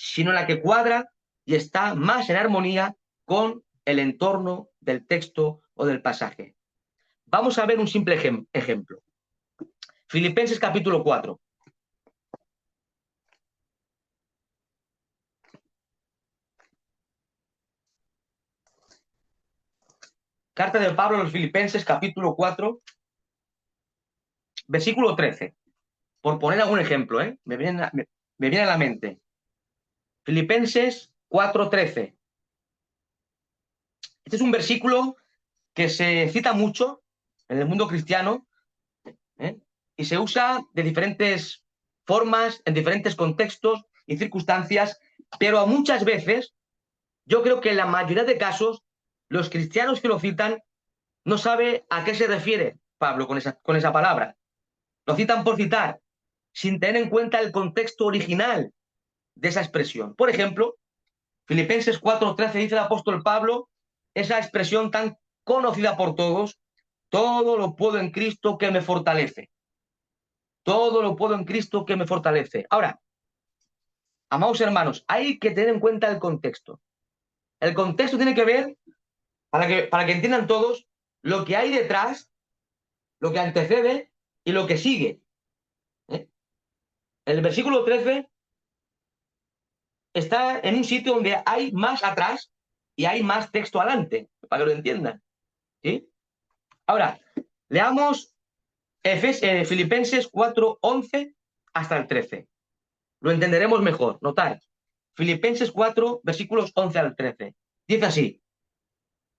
sino la que cuadra y está más en armonía con el entorno del texto o del pasaje. Vamos a ver un simple ejemplo. Filipenses capítulo 4. Carta de Pablo a los Filipenses capítulo 4, versículo 13. Por poner algún ejemplo, me viene a la mente. Filipenses 4:13. Este es un versículo que se cita mucho en el mundo cristiano, ¿eh? Y se usa de diferentes formas, en diferentes contextos y circunstancias, pero muchas veces, yo creo que en la mayoría de casos, los cristianos que lo citan no saben a qué se refiere Pablo con esa palabra. Lo citan por citar, sin tener en cuenta el contexto original de esa expresión. Por ejemplo, Filipenses 4:13 dice el apóstol Pablo, esa expresión tan conocida por todos, todo lo puedo en Cristo que me fortalece. Todo lo puedo en Cristo que me fortalece. Ahora, amados hermanos, hay que tener en cuenta el contexto. El contexto tiene que ver, para que entiendan todos, lo que hay detrás, lo que antecede y lo que sigue. ¿Eh? El versículo 13 está en un sitio donde hay más atrás y hay más texto adelante, para que lo entiendan. ¿Sí? Ahora, leamos Filipenses 4:11 hasta el 13. Lo entenderemos mejor. Notad. Filipenses 4, versículos 11 al 13. Dice así,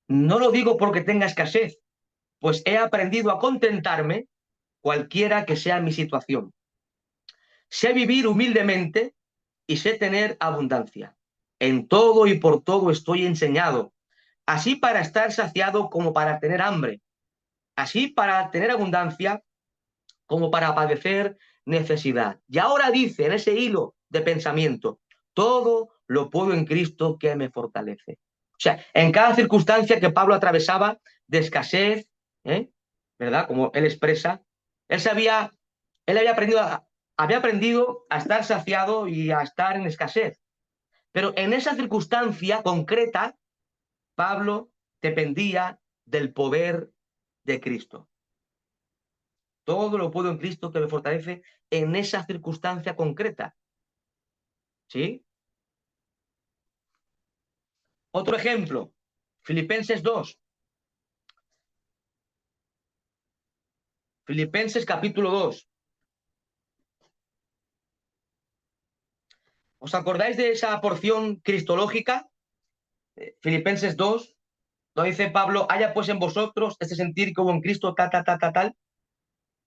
no lo digo porque tenga escasez, pues he aprendido a contentarme cualquiera que sea mi situación. Sé vivir humildemente y sé tener abundancia. En todo y por todo estoy enseñado, así para estar saciado como para tener hambre, así para tener abundancia como para padecer necesidad. Y ahora dice en ese hilo de pensamiento, todo lo puedo en Cristo que me fortalece. O sea, en cada circunstancia que Pablo atravesaba de escasez, ¿eh? ¿Verdad? Como él expresa, él sabía, él había aprendido a estar saciado y a estar en escasez. Pero en esa circunstancia concreta, Pablo dependía del poder de Cristo. Todo lo puedo en Cristo que me fortalece en esa circunstancia concreta. ¿Sí? Otro ejemplo, Filipenses 2. Filipenses capítulo 2. ¿Os acordáis de esa porción cristológica? Filipenses 2, donde dice Pablo, haya pues en vosotros este sentir que hubo en Cristo, tal.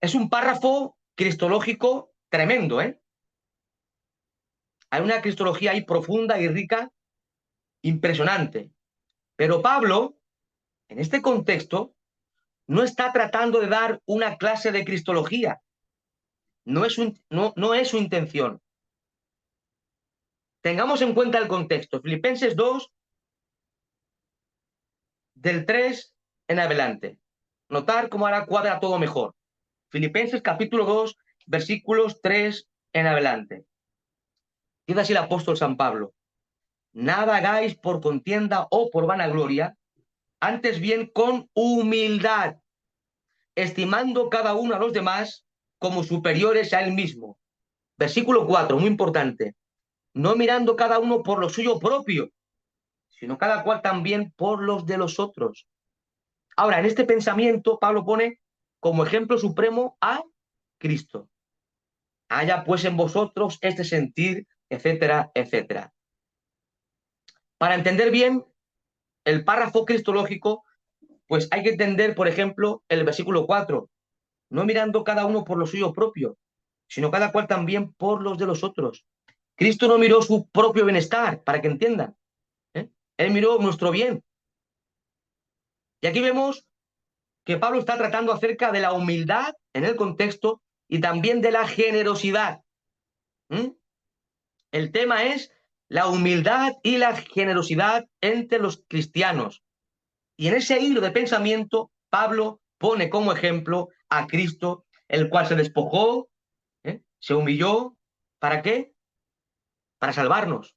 Es un párrafo cristológico tremendo, ¿eh? Hay una cristología ahí profunda y rica, impresionante. Pero Pablo, en este contexto, no está tratando de dar una clase de cristología. No es su intención. Tengamos en cuenta el contexto. Filipenses 2, del 3 en adelante. Notar cómo ahora cuadra todo mejor. Filipenses capítulo 2, versículos 3 en adelante. Dice así el apóstol San Pablo: nada hagáis por contienda o por vanagloria, antes bien con humildad, estimando cada uno a los demás como superiores a él mismo. Versículo 4, muy importante. No mirando cada uno por lo suyo propio, sino cada cual también por los de los otros. Ahora, en este pensamiento, Pablo pone como ejemplo supremo a Cristo. Haya pues en vosotros este sentir, etcétera, etcétera. Para entender bien el párrafo cristológico, pues hay que entender, por ejemplo, el versículo 4, no mirando cada uno por lo suyo propio, sino cada cual también por los de los otros. Cristo no miró su propio bienestar, para que entiendan. ¿eh? Él miró nuestro bien. Y aquí vemos que Pablo está tratando acerca de la humildad en el contexto y también de la generosidad. ¿Mm? El tema es la humildad y la generosidad entre los cristianos. Y en ese hilo de pensamiento, Pablo pone como ejemplo a Cristo, el cual se despojó, se humilló. ¿Para qué? Para salvarnos,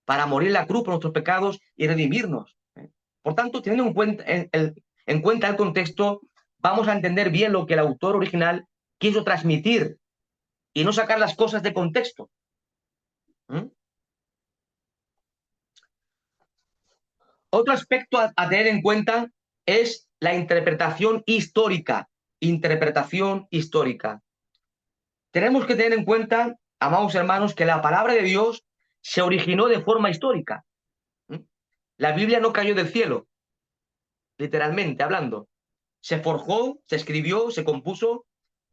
para morir en la cruz por nuestros pecados y redimirnos. Por tanto, teniendo en cuenta el contexto, vamos a entender bien lo que el autor original quiso transmitir y no sacar las cosas de contexto. ¿Mm? Otro aspecto a tener en cuenta es la interpretación histórica. Interpretación histórica. Tenemos que tener en cuenta, amados hermanos, que la palabra de Dios se originó de forma histórica. ¿Mm? La Biblia no cayó del cielo, literalmente hablando. Se forjó, se escribió, se compuso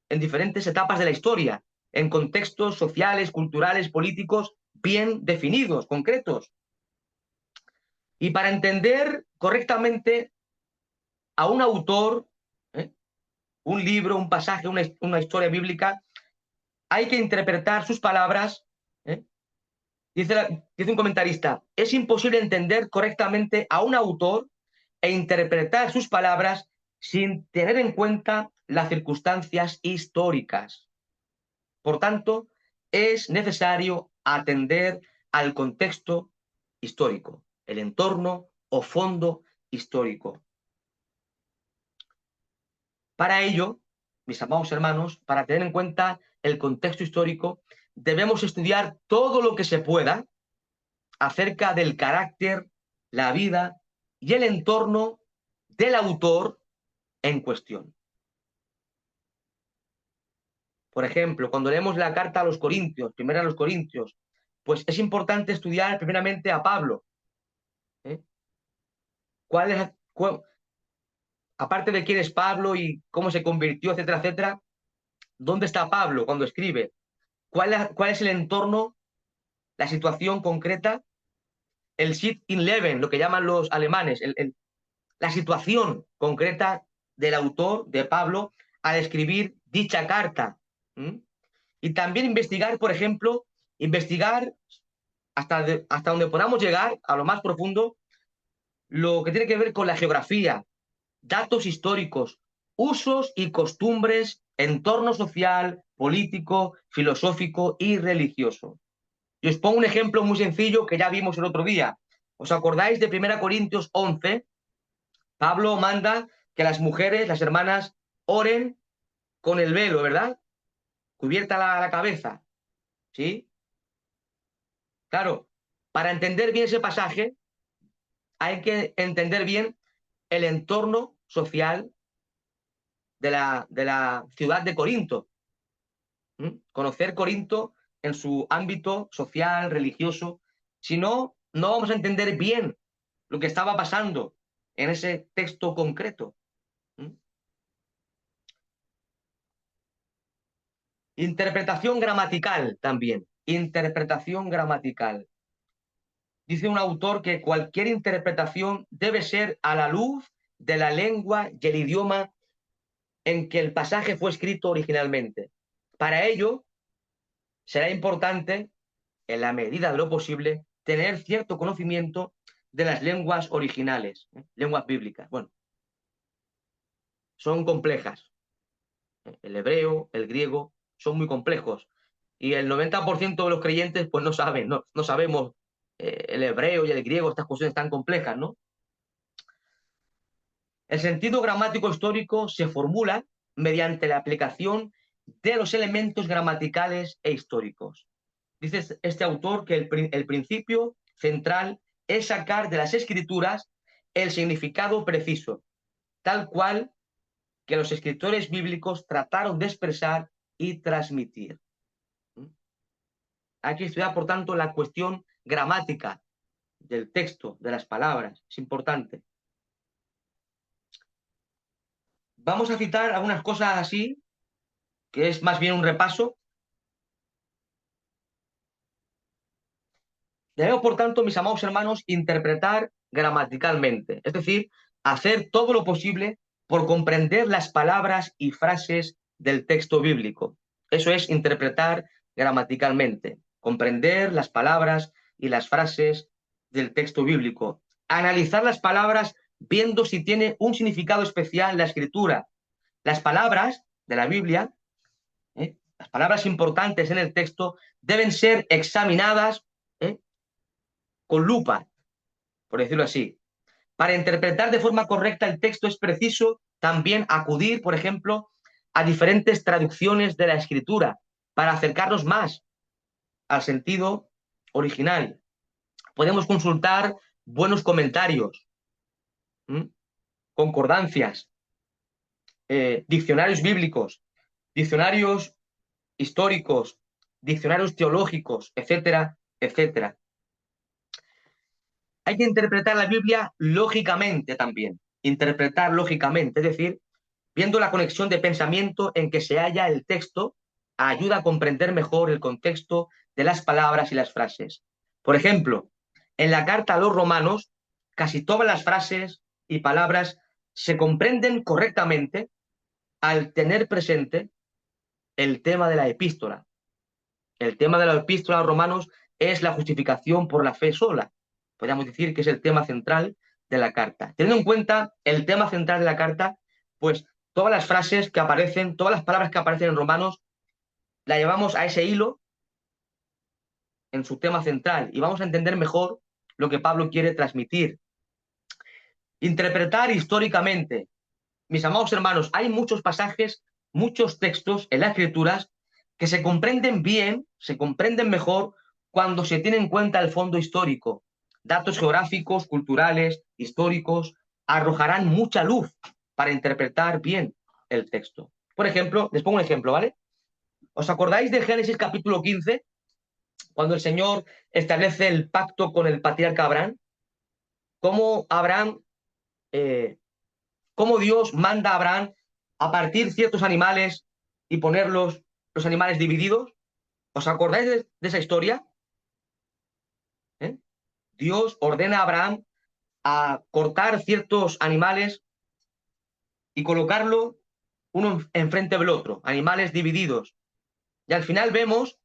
en diferentes etapas de la historia, en contextos sociales, culturales, políticos bien definidos, concretos. Y para entender correctamente a un autor, ¿eh? un libro, un pasaje, una historia bíblica, hay que interpretar sus palabras. ¿eh? Dice un comentarista, es imposible entender correctamente a un autor e interpretar sus palabras sin tener en cuenta las circunstancias históricas. Por tanto, es necesario atender al contexto histórico, el entorno o fondo histórico. Para ello, mis amados hermanos, para tener en cuenta el contexto histórico, debemos estudiar todo lo que se pueda acerca del carácter, la vida y el entorno del autor en cuestión. Por ejemplo, cuando leemos la carta a los Corintios, primera a los Corintios, pues es importante estudiar primeramente a Pablo. ¿eh? ¿Cuál es, aparte de quién es Pablo y cómo se convirtió, etcétera, etcétera, dónde está Pablo cuando escribe? ¿Cuál es el entorno, la situación concreta? El sit in Leben, lo que llaman los alemanes, la situación concreta del autor, de Pablo, al escribir dicha carta. ¿Mm? Y también investigar, por ejemplo, investigar hasta donde podamos llegar, a lo más profundo, lo que tiene que ver con la geografía, datos históricos, usos y costumbres, entorno social, político, filosófico y religioso. Y os pongo un ejemplo muy sencillo que ya vimos el otro día. ¿Os acordáis de 1 Corintios 11? Pablo manda que las mujeres, las hermanas, oren con el velo, ¿verdad? Cubierta la cabeza. ¿Sí? Claro, para entender bien ese pasaje hay que entender bien el entorno social de la ciudad de Corinto. ¿Mm? Conocer Corinto en su ámbito social, religioso. Si no, no vamos a entender bien lo que estaba pasando en ese texto concreto. ¿Mm? Interpretación gramatical también. Interpretación gramatical. Dice un autor que cualquier interpretación debe ser a la luz de la lengua y el idioma en que el pasaje fue escrito originalmente. Para ello, será importante, en la medida de lo posible, tener cierto conocimiento de las lenguas originales, lenguas bíblicas. Bueno, son complejas. El hebreo, el griego, son muy complejos. Y el 90% de los creyentes pues no saben, no sabemos el hebreo y el griego, estas cuestiones tan complejas, ¿no? El sentido gramático histórico se formula mediante la aplicación de los elementos gramaticales e históricos. Dice este autor que el principio central es sacar de las escrituras el significado preciso, tal cual que los escritores bíblicos trataron de expresar y transmitir. Hay que estudiar, por tanto, la cuestión gramática del texto, de las palabras. Es importante. Vamos a citar algunas cosas así, que es más bien un repaso. Debemos, por tanto, mis amados hermanos, interpretar gramaticalmente, es decir, hacer todo lo posible por comprender las palabras y frases del texto bíblico. Eso es interpretar gramaticalmente, comprender las palabras y las frases del texto bíblico, analizar las palabras viendo si tiene un significado especial la escritura. Las palabras de la Biblia, las palabras importantes en el texto, deben ser examinadas con lupa, por decirlo así. Para interpretar de forma correcta el texto es preciso también acudir, por ejemplo, a diferentes traducciones de la escritura para acercarnos más al sentido original. Podemos consultar buenos comentarios, ¿m? Concordancias, diccionarios bíblicos, diccionarios históricos, diccionarios teológicos, etcétera, etcétera. Hay que interpretar la Biblia lógicamente también, interpretar lógicamente, es decir, viendo la conexión de pensamiento en que se halla el texto, ayuda a comprender mejor el contexto de las palabras y las frases. Por ejemplo, en la carta a los romanos, casi todas las frases y palabras se comprenden correctamente al tener presente el tema de la epístola. El tema de la epístola a los romanos es la justificación por la fe sola. Podríamos decir que es el tema central de la carta. Teniendo en cuenta el tema central de la carta, pues todas las frases que aparecen, todas las palabras que aparecen en Romanos, la llevamos a ese hilo en su tema central y vamos a entender mejor lo que Pablo quiere transmitir. Interpretar históricamente. Mis amados hermanos, hay muchos pasajes, muchos textos en las escrituras que se comprenden bien, se comprenden mejor cuando se tiene en cuenta el fondo histórico. Datos geográficos, culturales, históricos, arrojarán mucha luz para interpretar bien el texto. Por ejemplo, les pongo un ejemplo, ¿vale? ¿Os acordáis de Génesis capítulo 15, cuando el Señor establece el pacto con el patriarca Abraham? ¿Cómo Abraham, cómo Dios manda a Abraham a partir ciertos animales y ponerlos, los animales divididos? ¿Os acordáis de esa historia? ¿Eh? Dios ordena a Abraham a cortar ciertos animales y colocarlo uno enfrente del otro, animales divididos. Y al final vemos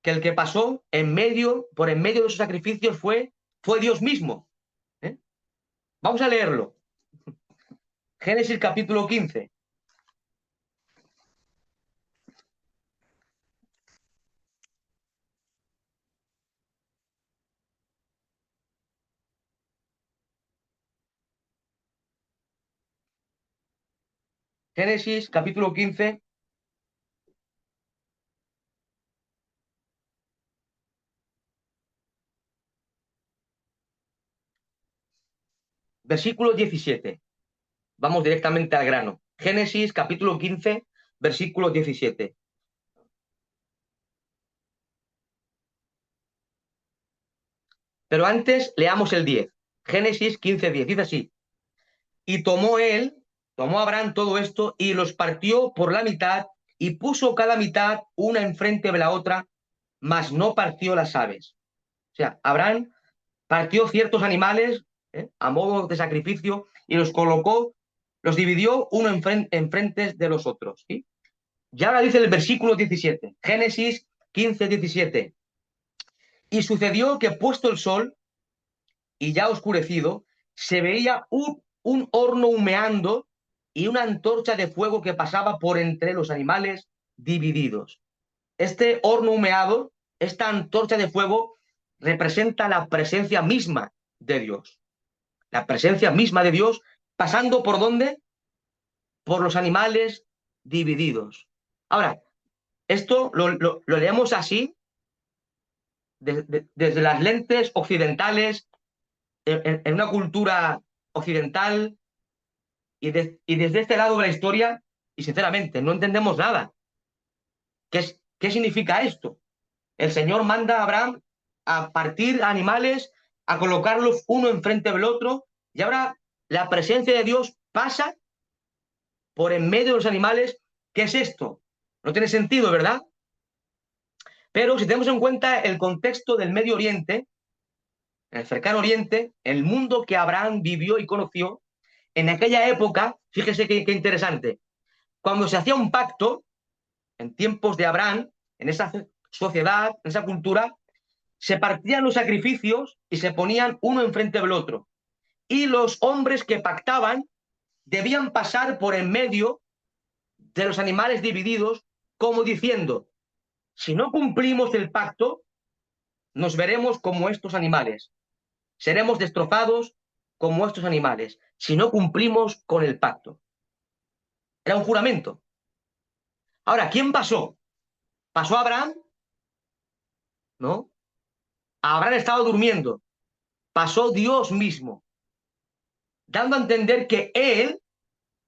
que el que pasó por en medio de esos sacrificios fue Dios mismo. ¿Eh? Vamos a leerlo. Génesis capítulo 15. Génesis capítulo 15, versículo 17. Vamos directamente al grano. Génesis capítulo 15, versículo 17. Pero antes leamos el 10. Génesis 15, 10. Dice así. Y tomó Abraham todo esto y los partió por la mitad y puso cada mitad una enfrente de la otra, mas no partió las aves. O sea, Abraham partió ciertos animales a modo de sacrificio y los colocó los dividió uno enfrente de los otros. ¿Sí? Y ahora dice el versículo 17, Génesis 15, 17. Y sucedió que puesto el sol y ya oscurecido, se veía un horno humeando y una antorcha de fuego que pasaba por entre los animales divididos. Este horno humeado, esta antorcha de fuego, representa la presencia misma de Dios. La presencia misma de Dios pasando por dónde? Por los animales divididos. Ahora, esto lo leemos así desde las lentes occidentales, en una cultura occidental y desde este lado de la historia, y sinceramente no entendemos nada. ¿Qué significa esto? El Señor manda a Abraham a partir animales, a colocarlos uno enfrente del otro, y ahora la presencia de Dios pasa por en medio de los animales. ¿Qué es esto? No tiene sentido, ¿verdad? Pero si tenemos en cuenta el contexto del Medio Oriente, en el cercano Oriente, el mundo que Abraham vivió y conoció, en aquella época, fíjese qué interesante, cuando se hacía un pacto, en tiempos de Abraham, en esa sociedad, en esa cultura, se partían los sacrificios y se ponían uno enfrente del otro. Y los hombres que pactaban debían pasar por en medio de los animales divididos, como diciendo, si no cumplimos el pacto, nos veremos como estos animales. Seremos destrozados como estos animales, si no cumplimos con el pacto. Era un juramento. Ahora, ¿quién pasó? ¿Pasó Abraham? ¿No? Abraham estaba durmiendo. Pasó Dios mismo, dando a entender que él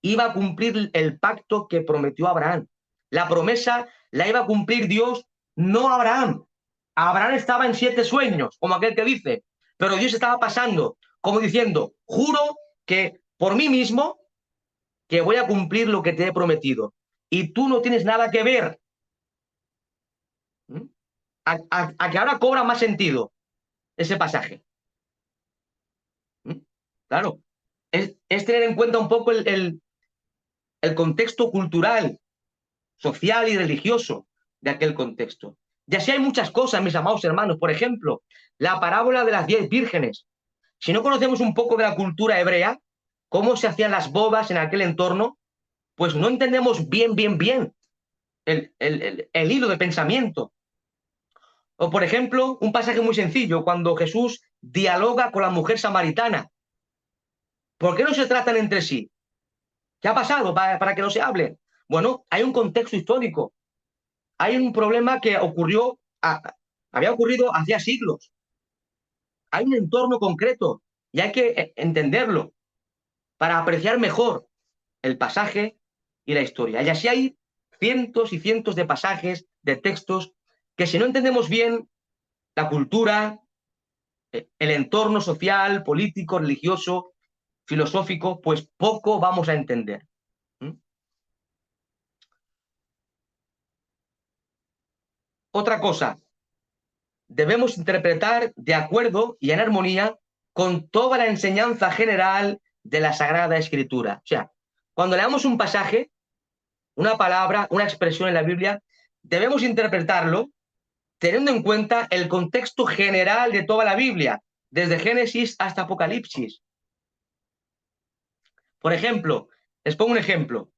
iba a cumplir el pacto que prometió Abraham. La promesa la iba a cumplir Dios, no Abraham. Abraham estaba en 7 sueños, como aquel que dice, pero Dios estaba pasando, como diciendo, juro que por mí mismo que voy a cumplir lo que te he prometido. Y tú no tienes nada que ver. ¿Mm? A que ahora cobra más sentido ese pasaje. ¿Mm? Claro, es tener en cuenta un poco el contexto cultural, social y religioso de aquel contexto. Y así hay muchas cosas, mis amados hermanos. Por ejemplo, la parábola de las 10 vírgenes. Si no conocemos un poco de la cultura hebrea, cómo se hacían las bodas en aquel entorno, pues no entendemos bien el hilo de pensamiento. O, por ejemplo, un pasaje muy sencillo, cuando Jesús dialoga con la mujer samaritana. ¿Por qué no se tratan entre sí? ¿Qué ha pasado para que no se hablen? Bueno, hay un contexto histórico. Hay un problema que había ocurrido hacía siglos. Hay un entorno concreto y hay que entenderlo para apreciar mejor el pasaje y la historia. Y así hay cientos y cientos de pasajes, de textos, que si no entendemos bien la cultura, el entorno social, político, religioso, filosófico, pues poco vamos a entender. ¿Mm? Otra cosa, debemos interpretar de acuerdo y en armonía con toda la enseñanza general de la Sagrada Escritura. O sea, cuando leamos un pasaje, una palabra, una expresión en la Biblia, debemos interpretarlo teniendo en cuenta el contexto general de toda la Biblia, desde Génesis hasta Apocalipsis. Por ejemplo, les pongo un ejemplo.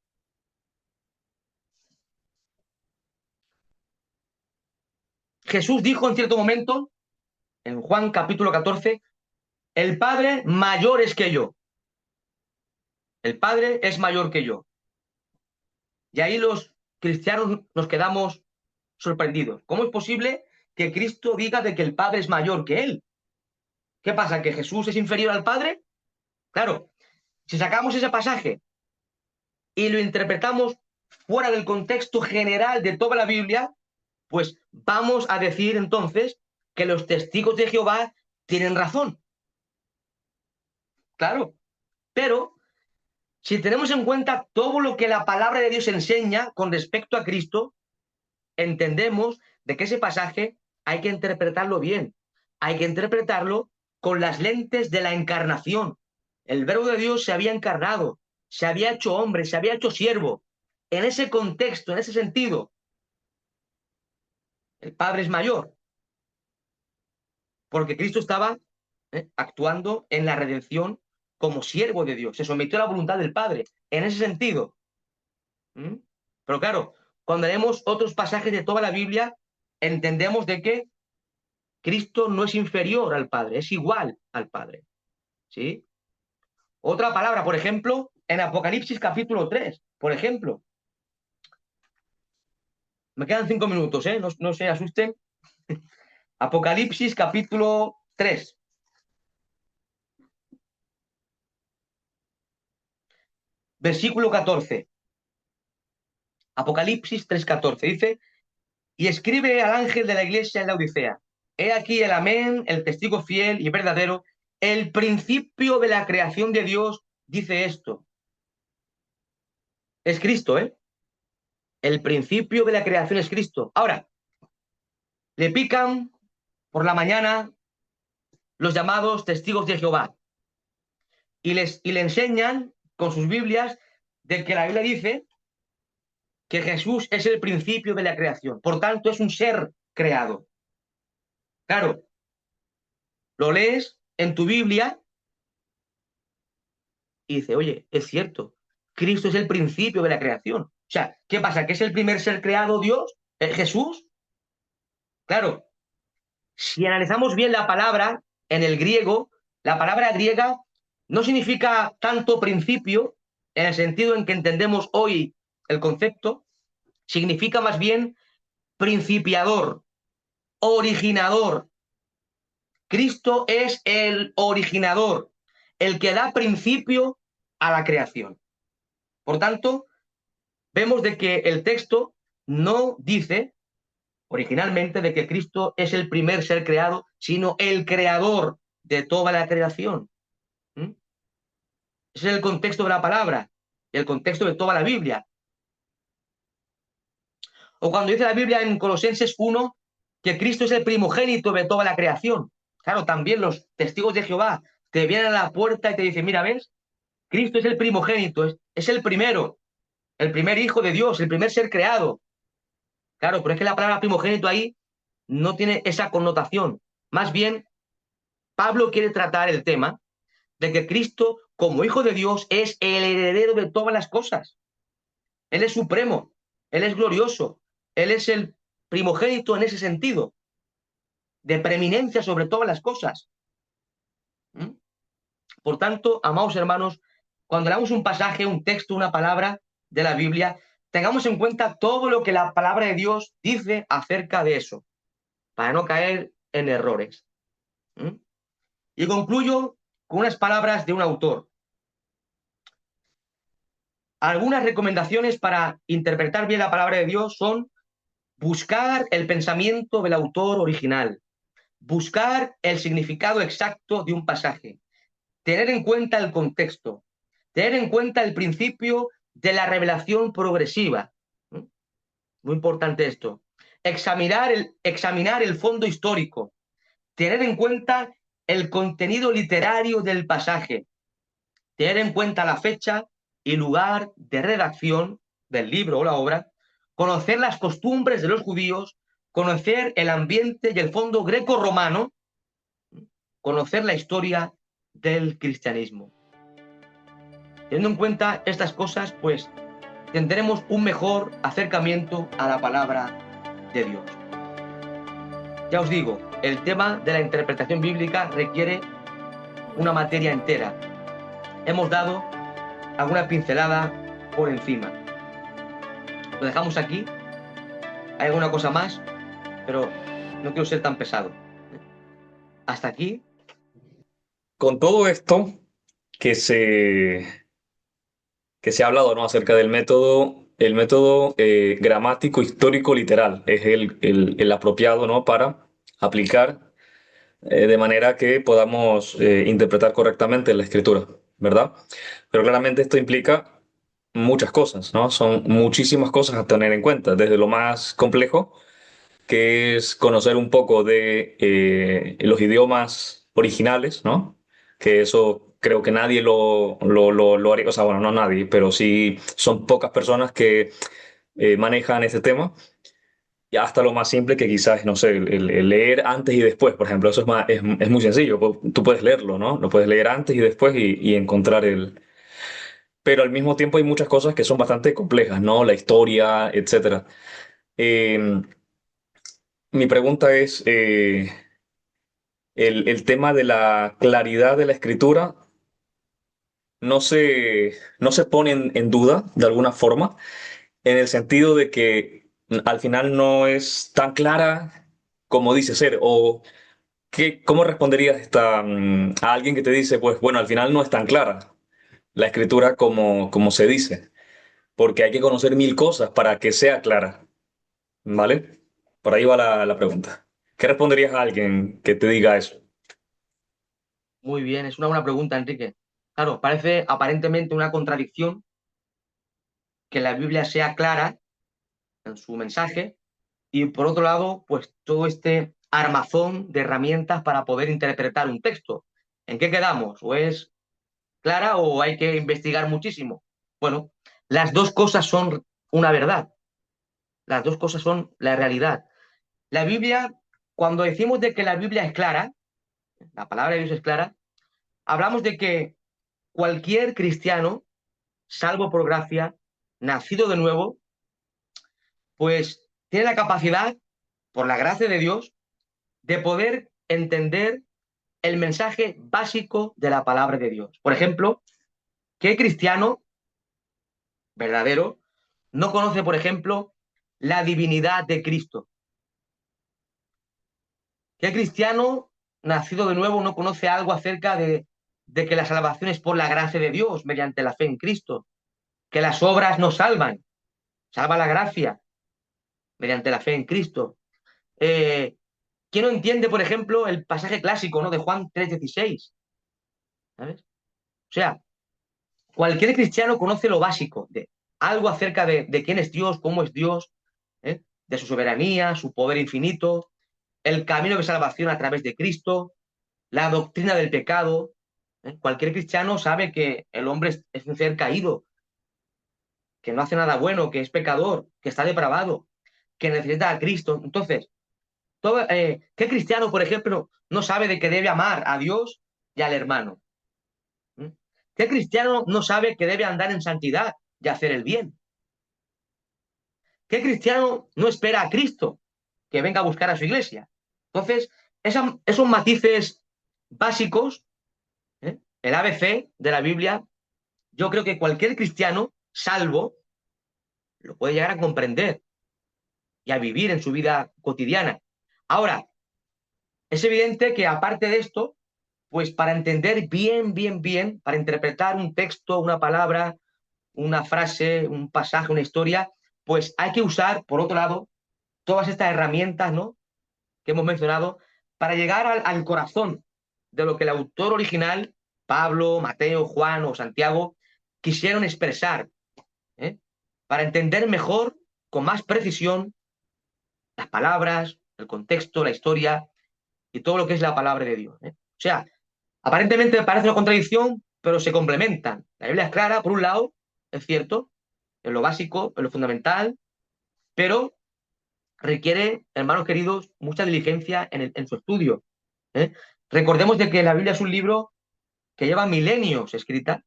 Jesús dijo en cierto momento, en Juan capítulo 14, el Padre mayor es que yo. El Padre es mayor que yo. Y ahí los cristianos nos quedamos sorprendidos. ¿Cómo es posible que Cristo diga de que el Padre es mayor que él? ¿Qué pasa? ¿Que Jesús es inferior al Padre? Claro, si sacamos ese pasaje y lo interpretamos fuera del contexto general de toda la Biblia, pues vamos a decir entonces que los testigos de Jehová tienen razón. Claro, pero si tenemos en cuenta todo lo que la palabra de Dios enseña con respecto a Cristo, entendemos de que ese pasaje hay que interpretarlo bien, hay que interpretarlo con las lentes de la encarnación. El verbo de Dios se había encarnado, se había hecho hombre, se había hecho siervo. En ese contexto, en ese sentido, el Padre es mayor, porque Cristo estaba actuando en la redención como siervo de Dios, se sometió a la voluntad del Padre, en ese sentido. ¿Mm? Pero claro, cuando leemos otros pasajes de toda la Biblia, entendemos de que Cristo no es inferior al Padre, es igual al Padre. ¿Sí? Otra palabra, por ejemplo, en Apocalipsis capítulo 3, por ejemplo. Me quedan 5 minutos, ¿eh? No, no se asusten. Apocalipsis capítulo 3, versículo 14. Apocalipsis 3:14 dice, y escribe al ángel de la iglesia en la Odisea, he aquí el amén, el testigo fiel y verdadero, el principio de la creación de Dios, dice esto. Es Cristo, ¿eh? El principio de la creación es Cristo. Ahora, le pican por la mañana los llamados testigos de Jehová y le enseñan con sus Biblias de que la Biblia dice que Jesús es el principio de la creación. Por tanto, es un ser creado. Claro, lo lees en tu Biblia y dice, oye, es cierto, Cristo es el principio de la creación. O sea, ¿qué pasa? ¿Que es el primer ser creado Dios? ¿Jesús? Claro, si analizamos bien la palabra en el griego, la palabra griega no significa tanto principio en el sentido en que entendemos hoy el concepto, significa más bien principiador, originador. Cristo es el originador, el que da principio a la creación. Por tanto, vemos de que el texto no dice originalmente de que Cristo es el primer ser creado, sino el creador de toda la creación. ¿Mm? Ese es el contexto de la palabra, el contexto de toda la Biblia. O cuando dice la Biblia en Colosenses 1 que Cristo es el primogénito de toda la creación. Claro, también los testigos de Jehová te vienen a la puerta y te dicen, mira, ¿ves? Cristo es el primogénito, es el primero, el primer hijo de Dios, el primer ser creado. Claro, pero es que la palabra primogénito ahí no tiene esa connotación. Más bien, Pablo quiere tratar el tema de que Cristo, como hijo de Dios, es el heredero de todas las cosas. Él es supremo, Él es glorioso, Él es el primogénito en ese sentido, de preeminencia sobre todas las cosas. ¿Mm? Por tanto, amados hermanos, cuando leamos un pasaje, un texto, una palabra de la Biblia, tengamos en cuenta todo lo que la palabra de Dios dice acerca de eso, para no caer en errores. ¿Mm? Y concluyo con unas palabras de un autor. Algunas recomendaciones para interpretar bien la palabra de Dios son buscar el pensamiento del autor original, buscar el significado exacto de un pasaje, tener en cuenta el contexto, tener en cuenta el principio de la revelación progresiva. ¿Mm? Muy importante esto. Examinar el fondo histórico, tener en cuenta el contenido literario del pasaje, tener en cuenta la fecha y lugar de redacción del libro o la obra, conocer las costumbres de los judíos, conocer el ambiente y el fondo greco-romano, conocer la historia del cristianismo. Teniendo en cuenta estas cosas, pues tendremos un mejor acercamiento a la palabra de Dios. Ya os digo, el tema de la interpretación bíblica requiere una materia entera. Hemos dado alguna pincelada por encima. Lo dejamos aquí. Hay alguna cosa más, pero no quiero ser tan pesado. Hasta aquí. Con todo esto que se, que se ha hablado, ¿no? Acerca del método, el método gramático histórico literal es el apropiado, ¿no? Para aplicar de manera que podamos interpretar correctamente la escritura, ¿verdad? Pero claramente esto implica muchas cosas, ¿no? Son muchísimas cosas a tener en cuenta, desde lo más complejo, que es conocer un poco de los idiomas originales, ¿no? Que eso creo que nadie lo haría, o sea, bueno, no nadie, pero sí son pocas personas que manejan ese tema. Y hasta lo más simple que quizás, no sé, el leer antes y después, por ejemplo, eso es muy sencillo. Tú puedes leerlo, ¿no? Lo puedes leer antes y después y encontrar el... Pero al mismo tiempo hay muchas cosas que son bastante complejas, ¿no? La historia, etcétera. Eh, Mi pregunta es, el tema de la claridad de la escritura no se pone en duda de alguna forma, en el sentido de que al final no es tan clara como dice ser, o ¿cómo responderías a alguien que te dice, pues bueno, al final no es tan clara la escritura como se dice, porque hay que conocer mil cosas para que sea clara, ¿vale? Por ahí va la pregunta. ¿Qué responderías a alguien que te diga eso? Muy bien, es una buena pregunta, Enrique. Claro, parece aparentemente una contradicción que la Biblia sea clara en su mensaje y por otro lado, pues todo este armazón de herramientas para poder interpretar un texto. ¿En qué quedamos? ¿O es clara o hay que investigar muchísimo? Bueno, las dos cosas son una verdad, las dos cosas son la realidad. La Biblia, cuando decimos de que la Biblia es clara, la palabra de Dios es clara, hablamos de que cualquier cristiano, salvo por gracia, nacido de nuevo, pues tiene la capacidad, por la gracia de Dios, de poder entender el mensaje básico de la palabra de Dios. Por ejemplo, ¿qué cristiano verdadero no conoce, por ejemplo, la divinidad de Cristo? ¿Qué cristiano nacido de nuevo no conoce algo acerca de que la salvación es por la gracia de Dios mediante la fe en Cristo? Que las obras no salvan, salva la gracia mediante la fe en Cristo. Eh, ¿Quién no entiende, por ejemplo, el pasaje clásico, ¿no? De Juan 3:16? ¿Sabes? O sea, cualquier cristiano conoce lo básico, de algo acerca de quién es Dios, cómo es Dios, ¿eh? De su soberanía, su poder infinito, el camino de salvación a través de Cristo, la doctrina del pecado. Cualquier cristiano sabe que el hombre es un ser caído, que no hace nada bueno, que es pecador, que está depravado, que necesita a Cristo. Entonces, ¿qué cristiano, por ejemplo, no sabe de que debe amar a Dios y al hermano? ¿Mm? ¿Qué cristiano no sabe que debe andar en santidad y hacer el bien? ¿Qué cristiano no espera a Cristo que venga a buscar a su iglesia? Entonces, esos matices básicos, el ABC de la Biblia, yo creo que cualquier cristiano, salvo, lo puede llegar a comprender y a vivir en su vida cotidiana. Ahora, es evidente que aparte de esto, pues para entender bien, para interpretar un texto, una palabra, una frase, un pasaje, una historia, pues hay que usar, por otro lado, todas estas herramientas, ¿no? Que hemos mencionado, para llegar al corazón de lo que el autor original, Pablo, Mateo, Juan o Santiago, quisieron expresar, ¿eh? Para entender mejor, con más precisión, las palabras, el contexto, la historia y todo lo que es la palabra de Dios. O sea, aparentemente parece una contradicción, pero se complementan. La Biblia es clara, por un lado, es cierto, en lo básico, en lo fundamental, pero requiere, hermanos queridos, mucha diligencia en su estudio. ¿eh? Recordemos de que la Biblia es un libro que lleva milenios escrita.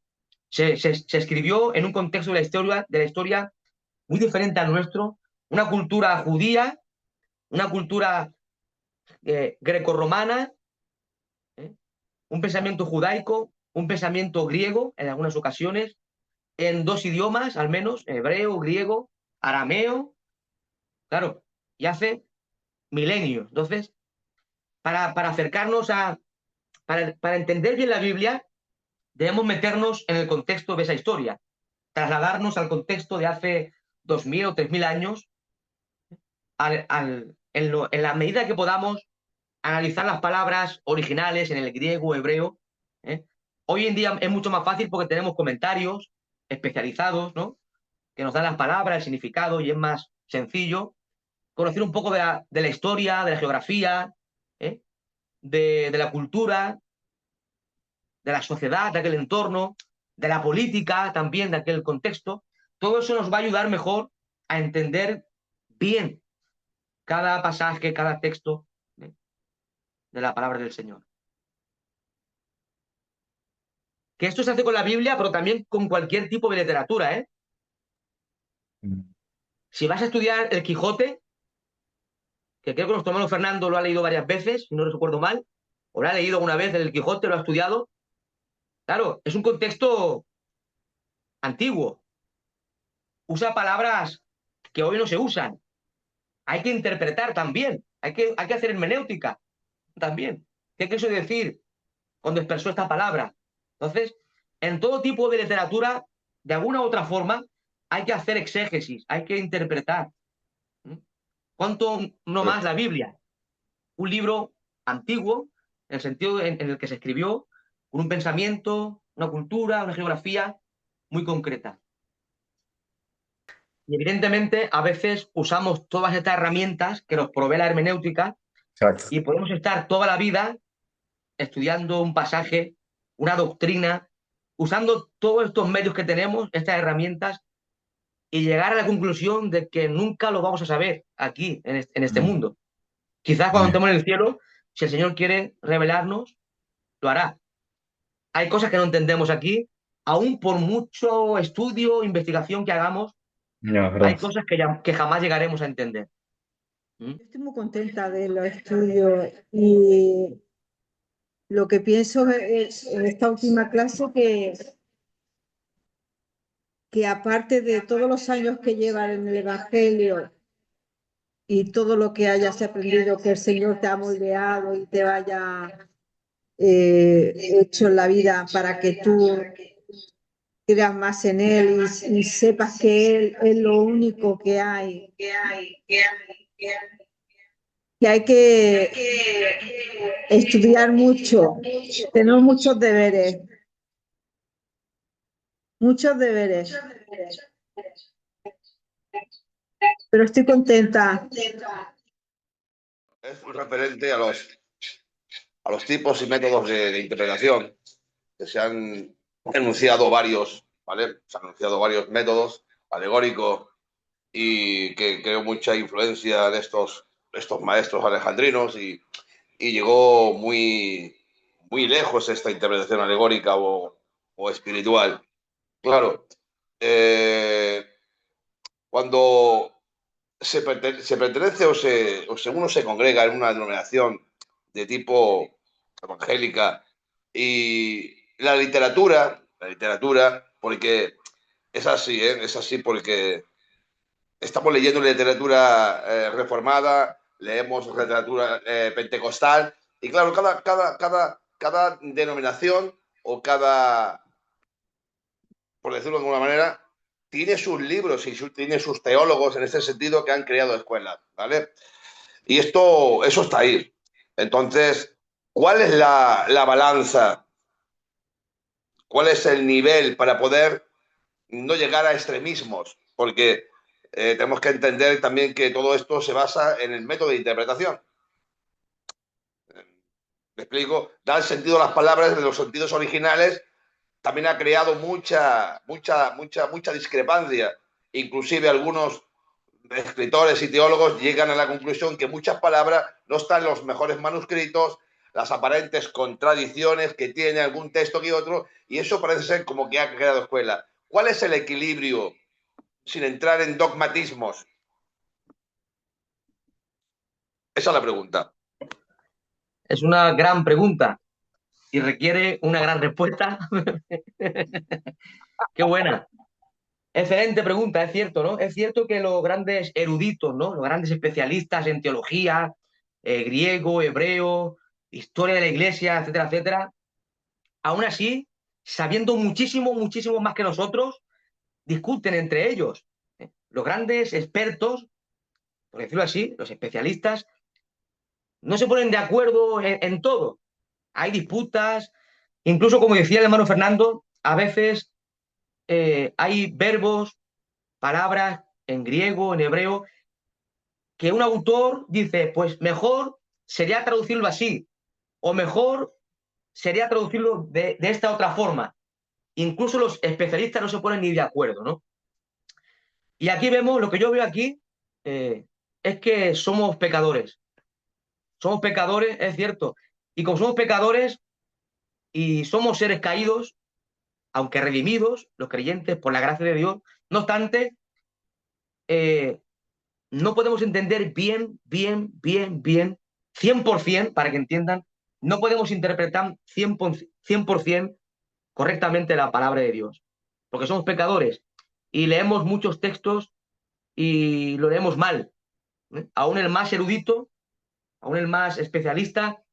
Se escribió en un contexto de la historia muy diferente al nuestro, una cultura judía, una cultura grecorromana, ¿eh? Un pensamiento judaico, un pensamiento griego en algunas ocasiones, en dos idiomas al menos, hebreo, griego, arameo, claro, y hace milenios. Entonces, para acercarnos para entender bien la Biblia, debemos meternos en el contexto de esa historia, trasladarnos al contexto de hace 2000 o 3000 años, en la medida que podamos analizar las palabras originales en el griego, hebreo. ¿eh? Hoy en día es mucho más fácil porque tenemos comentarios especializados, ¿no? Que nos dan las palabras, el significado y es más sencillo conocer un poco de la historia, de la geografía, ¿eh? De la cultura, de la sociedad, de aquel entorno, de la política también, de aquel contexto. Todo eso nos va a ayudar mejor a entender bien cada pasaje, cada texto de la palabra del Señor. Que esto se hace con la Biblia, pero también con cualquier tipo de literatura, ¿eh? Si vas a estudiar el Quijote, que creo que nuestro hermano Fernando lo ha leído varias veces, si no recuerdo mal, o lo ha leído alguna vez el Quijote, lo ha estudiado, claro, es un contexto antiguo, usa palabras que hoy no se usan, hay que interpretar también, hay que hacer hermenéutica también. ¿Qué quiso decir cuando expresó esta palabra? Entonces, en todo tipo de literatura, de alguna u otra forma, hay que hacer exégesis, hay que interpretar. ¿Mm? ¿Cuánto no más la Biblia? Un libro antiguo, en el sentido en el que se escribió, con un pensamiento, una cultura, una geografía muy concreta. Y evidentemente, a veces usamos todas estas herramientas que nos provee la hermenéutica Exacto. y podemos estar toda la vida estudiando un pasaje, una doctrina, usando todos estos medios que tenemos, estas herramientas, y llegar a la conclusión de que nunca lo vamos a saber aquí, en este Mm. mundo. Quizás cuando estemos en el cielo, si el Señor quiere revelarnos, lo hará. Hay cosas que no entendemos aquí, aún por mucho estudio, investigación que hagamos, Ya, hay verdad. cosas que jamás llegaremos a entender. ¿Mm? Estoy muy contenta de los estudios y lo que pienso es en esta última clase que aparte de todos los años que llevan en el Evangelio y todo lo que hayas aprendido, que el Señor te ha moldeado y te vaya hecho en la vida para que tú creas más en Él y sepas que Él es lo único que hay que estudiar mucho. Tenemos muchos deberes, pero estoy contenta. Es un referente a los tipos y métodos de interpretación que se han enunciado varios, ¿vale? Se han enunciado varios métodos alegóricos y que creo mucha influencia de estos maestros alejandrinos y llegó muy lejos esta interpretación alegórica o espiritual. Claro, cuando se pertenece o uno se congrega en una denominación de tipo evangélica y la literatura, porque es así, ¿eh? Es así porque estamos leyendo literatura reformada, leemos literatura pentecostal y claro, cada denominación o cada, por decirlo de alguna manera, tiene sus libros y tiene sus teólogos en este sentido que han creado escuelas, ¿vale? Y eso está ahí. Entonces, ¿cuál es la balanza? ¿Cuál es el nivel para poder no llegar a extremismos? Porque tenemos que entender también que todo esto se basa en el método de interpretación. ¿Me explico? Dar sentido a las palabras de los sentidos originales también ha creado mucha discrepancia. Inclusive algunos escritores y teólogos llegan a la conclusión que muchas palabras no están en los mejores manuscritos, las aparentes contradicciones que tiene algún texto que otro, y eso parece ser como que ha creado escuela. ¿Cuál es el equilibrio sin entrar en dogmatismos? Esa es la pregunta. Es una gran pregunta y requiere una gran respuesta. Qué buena. Excelente pregunta, es cierto, ¿no? Es cierto que los grandes eruditos, ¿no? Los grandes especialistas en teología, griego, hebreo, historia de la iglesia, etcétera, etcétera, aún así, sabiendo muchísimo, muchísimo más que nosotros, discuten entre ellos. Los grandes expertos, por decirlo así, los especialistas, no se ponen de acuerdo en todo. Hay disputas, incluso como decía el hermano Fernando, a veces hay verbos, palabras en griego, en hebreo, que un autor dice, pues mejor sería traducirlo así, o mejor sería traducirlo de esta otra forma. Incluso los especialistas no se ponen ni de acuerdo, ¿no? Y aquí vemos, lo que yo veo aquí, es que somos pecadores. Somos pecadores, es cierto. Y como somos pecadores y somos seres caídos, aunque redimidos, los creyentes, por la gracia de Dios, no obstante, eh, no podemos entender bien, 100%, para que entiendan, no podemos interpretar 100% correctamente la palabra de Dios, porque somos pecadores y leemos muchos textos y lo leemos mal. Aún el más erudito, aún el más especialista,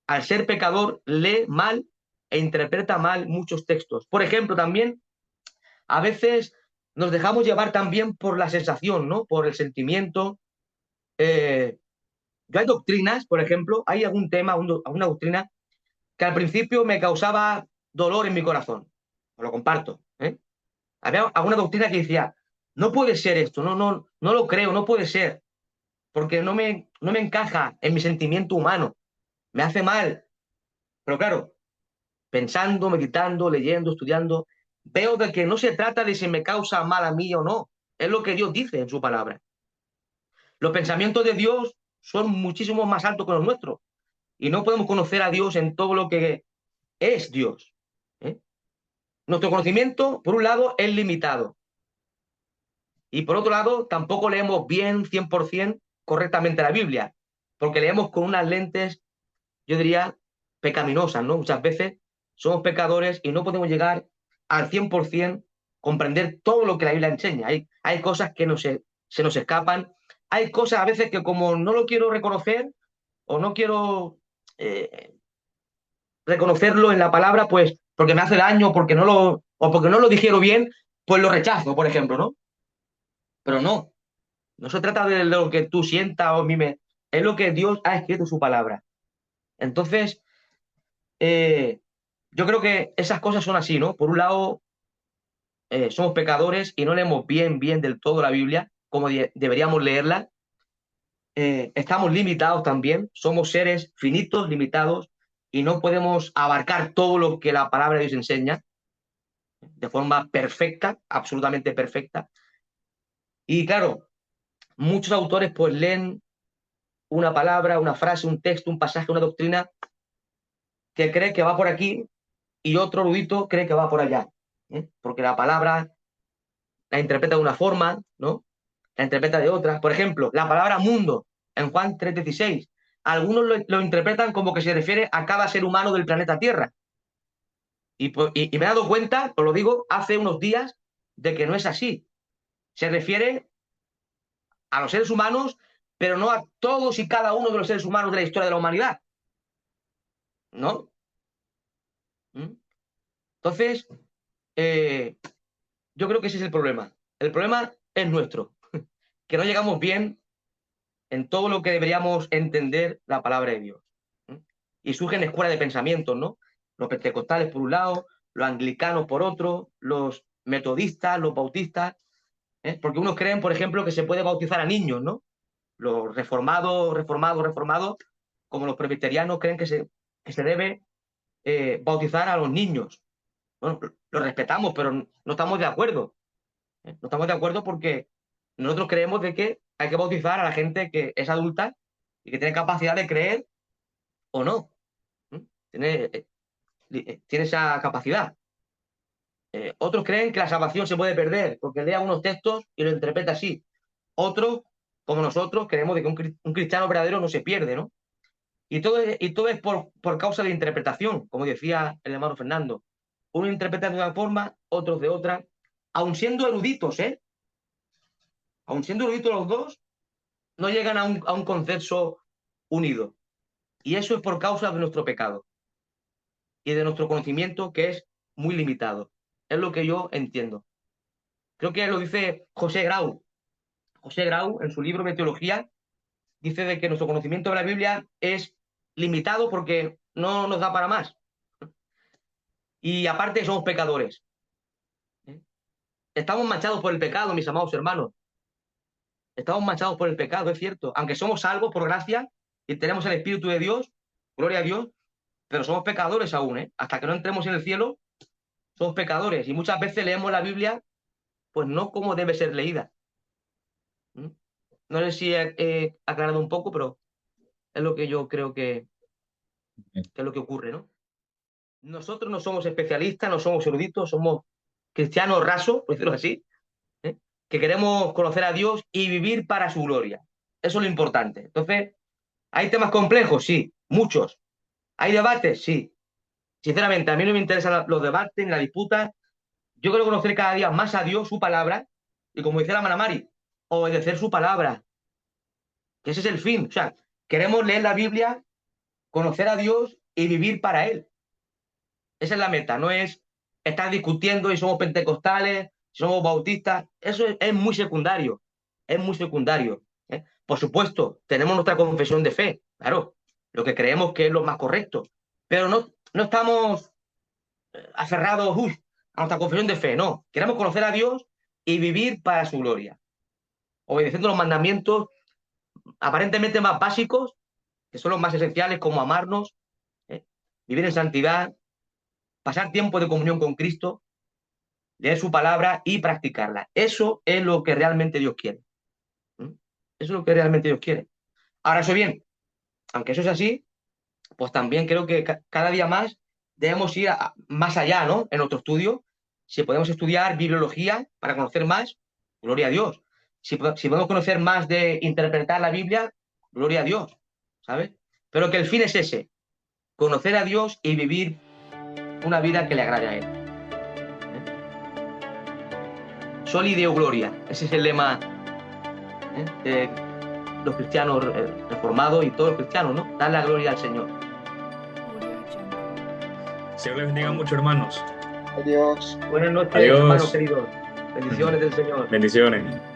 al ser pecador, lee mal e interpreta mal muchos textos. Por ejemplo, también a veces nos dejamos llevar también por la sensación, ¿no? Por el sentimiento. Eh, yo hay doctrinas, por ejemplo, hay algún tema, alguna doctrina que al principio me causaba dolor en mi corazón. Os lo comparto. Había alguna doctrina que decía, no puede ser esto, no lo creo, no puede ser, porque no me encaja en mi sentimiento humano, me hace mal. Pero claro, pensando, meditando, leyendo, estudiando, veo de que no se trata de si me causa mal a mí o no, es lo que Dios dice en su palabra. Los pensamientos de Dios son muchísimo más altos que los nuestros y no podemos conocer a Dios en todo lo que es Dios. ¿eh? Nuestro conocimiento, por un lado, es limitado y por otro lado, tampoco leemos bien 100% correctamente la Biblia, porque leemos con unas lentes, yo diría, pecaminosas, ¿no? Muchas veces somos pecadores y no podemos llegar al 100% comprender todo lo que la Biblia enseña. Hay cosas que se nos escapan, hay cosas a veces que como no lo quiero reconocer o no quiero eh, reconocerlo en la palabra, pues porque me hace daño, o porque no lo dijeron bien, pues lo rechazo, por ejemplo, ¿no? Pero no se trata de lo que tú sientas o mimes, es lo que Dios ha escrito en su palabra. Entonces, eh, yo creo que esas cosas son así, ¿no? Por un lado, somos pecadores y no leemos bien del todo la Biblia, como deberíamos leerla. Estamos limitados también, somos seres finitos, limitados, y no podemos abarcar todo lo que la palabra de Dios enseña de forma perfecta, absolutamente perfecta. Y claro, muchos autores pues leen una palabra, una frase, un texto, un pasaje, una doctrina que cree que va por aquí y otro erudito cree que va por allá. Porque la palabra la interpreta de una forma, ¿no? La interpreta de otra. Por ejemplo, la palabra mundo en Juan 3:16. Algunos lo interpretan como que se refiere a cada ser humano del planeta Tierra. Y me he dado cuenta, os lo digo, hace unos días, de que no es así. Se refiere a los seres humanos, pero no a todos y cada uno de los seres humanos de la historia de la humanidad. ¿No? ¿Mm? Entonces, eh, yo creo que ese es el problema. El problema es nuestro, que no llegamos bien en todo lo que deberíamos entender la palabra de Dios. ¿Mm? Y surgen escuelas de pensamientos, ¿no? Los pentecostales por un lado, los anglicanos por otro, los metodistas, los bautistas, porque unos creen, por ejemplo, que se puede bautizar a niños, ¿no? Los reformados, como los presbiterianos, creen que se debe bautizar a los niños. Bueno, lo respetamos, pero no estamos de acuerdo. No estamos de acuerdo porque nosotros creemos de que hay que bautizar a la gente que es adulta y que tiene capacidad de creer o no. ¿Mm? Tiene esa capacidad. Otros creen que la salvación se puede perder porque lee algunos textos y lo interpreta así. Otros, como nosotros, creemos de que un cristiano verdadero no se pierde, ¿no? Y todo es por causa de interpretación, como decía el hermano Fernando. Uno interpreta de una forma, otros de otra, aun siendo eruditos, ¿eh? Aun siendo eruditos los dos, no llegan a un consenso unido. Y eso es por causa de nuestro pecado y de nuestro conocimiento que es muy limitado. Es lo que yo entiendo. Creo que lo dice José Grau. José Grau, en su libro de teología, dice de que nuestro conocimiento de la Biblia es limitado porque no nos da para más. Y aparte somos pecadores. Estamos manchados por el pecado, mis amados hermanos. Estamos manchados por el pecado, es cierto. Aunque somos salvos por gracia y tenemos el Espíritu de Dios, gloria a Dios, pero somos pecadores aún, ¿eh? Hasta que no entremos en el cielo, somos pecadores. Y muchas veces leemos la Biblia, pues no como debe ser leída. ¿Mm? No sé si he aclarado un poco, pero es lo que yo creo que es lo que ocurre, ¿no? Nosotros no somos especialistas, no somos eruditos, somos cristianos rasos, por decirlo así, ¿eh? Que queremos conocer a Dios y vivir para su gloria. Eso es lo importante. Entonces, ¿hay temas complejos? Sí, muchos. ¿Hay debates? Sí. Sinceramente, a mí no me interesan los debates ni la disputa. Yo quiero conocer cada día más a Dios, su palabra, y como dice la Manamari, obedecer su palabra, que ese es el fin. O sea, queremos leer la Biblia, conocer a Dios y vivir para Él. Esa es la meta, no es estar discutiendo si somos pentecostales, si somos bautistas. Eso es muy secundario, es muy secundario, ¿eh? Por supuesto, tenemos nuestra confesión de fe, claro, lo que creemos que es lo más correcto, pero no estamos aferrados a nuestra confesión de fe, no. Queremos conocer a Dios y vivir para su gloria, obedeciendo los mandamientos aparentemente más básicos, que son los más esenciales, como amarnos, ¿eh? Vivir en santidad, pasar tiempo de comunión con Cristo, leer su palabra y practicarla. Eso es lo que realmente Dios quiere. ¿Mm? Eso es lo que realmente Dios quiere. Ahora, eso bien, aunque eso es así, pues también creo que cada día más debemos ir más allá, ¿no? En nuestro estudio. Si podemos estudiar bibliología para conocer más, gloria a Dios. Si podemos conocer más de interpretar la Biblia, gloria a Dios, ¿sabes? Pero que el fin es ese, conocer a Dios y vivir una vida que le agrade a Él. Soli Deo Gloria, ese es el lema, de los cristianos reformados y todos los cristianos, ¿no? Dar la gloria al Señor. Señor les bendiga mucho, hermanos. Adiós. Buenas noches, Adiós. hermanos queridos. Bendiciones del Señor. Bendiciones.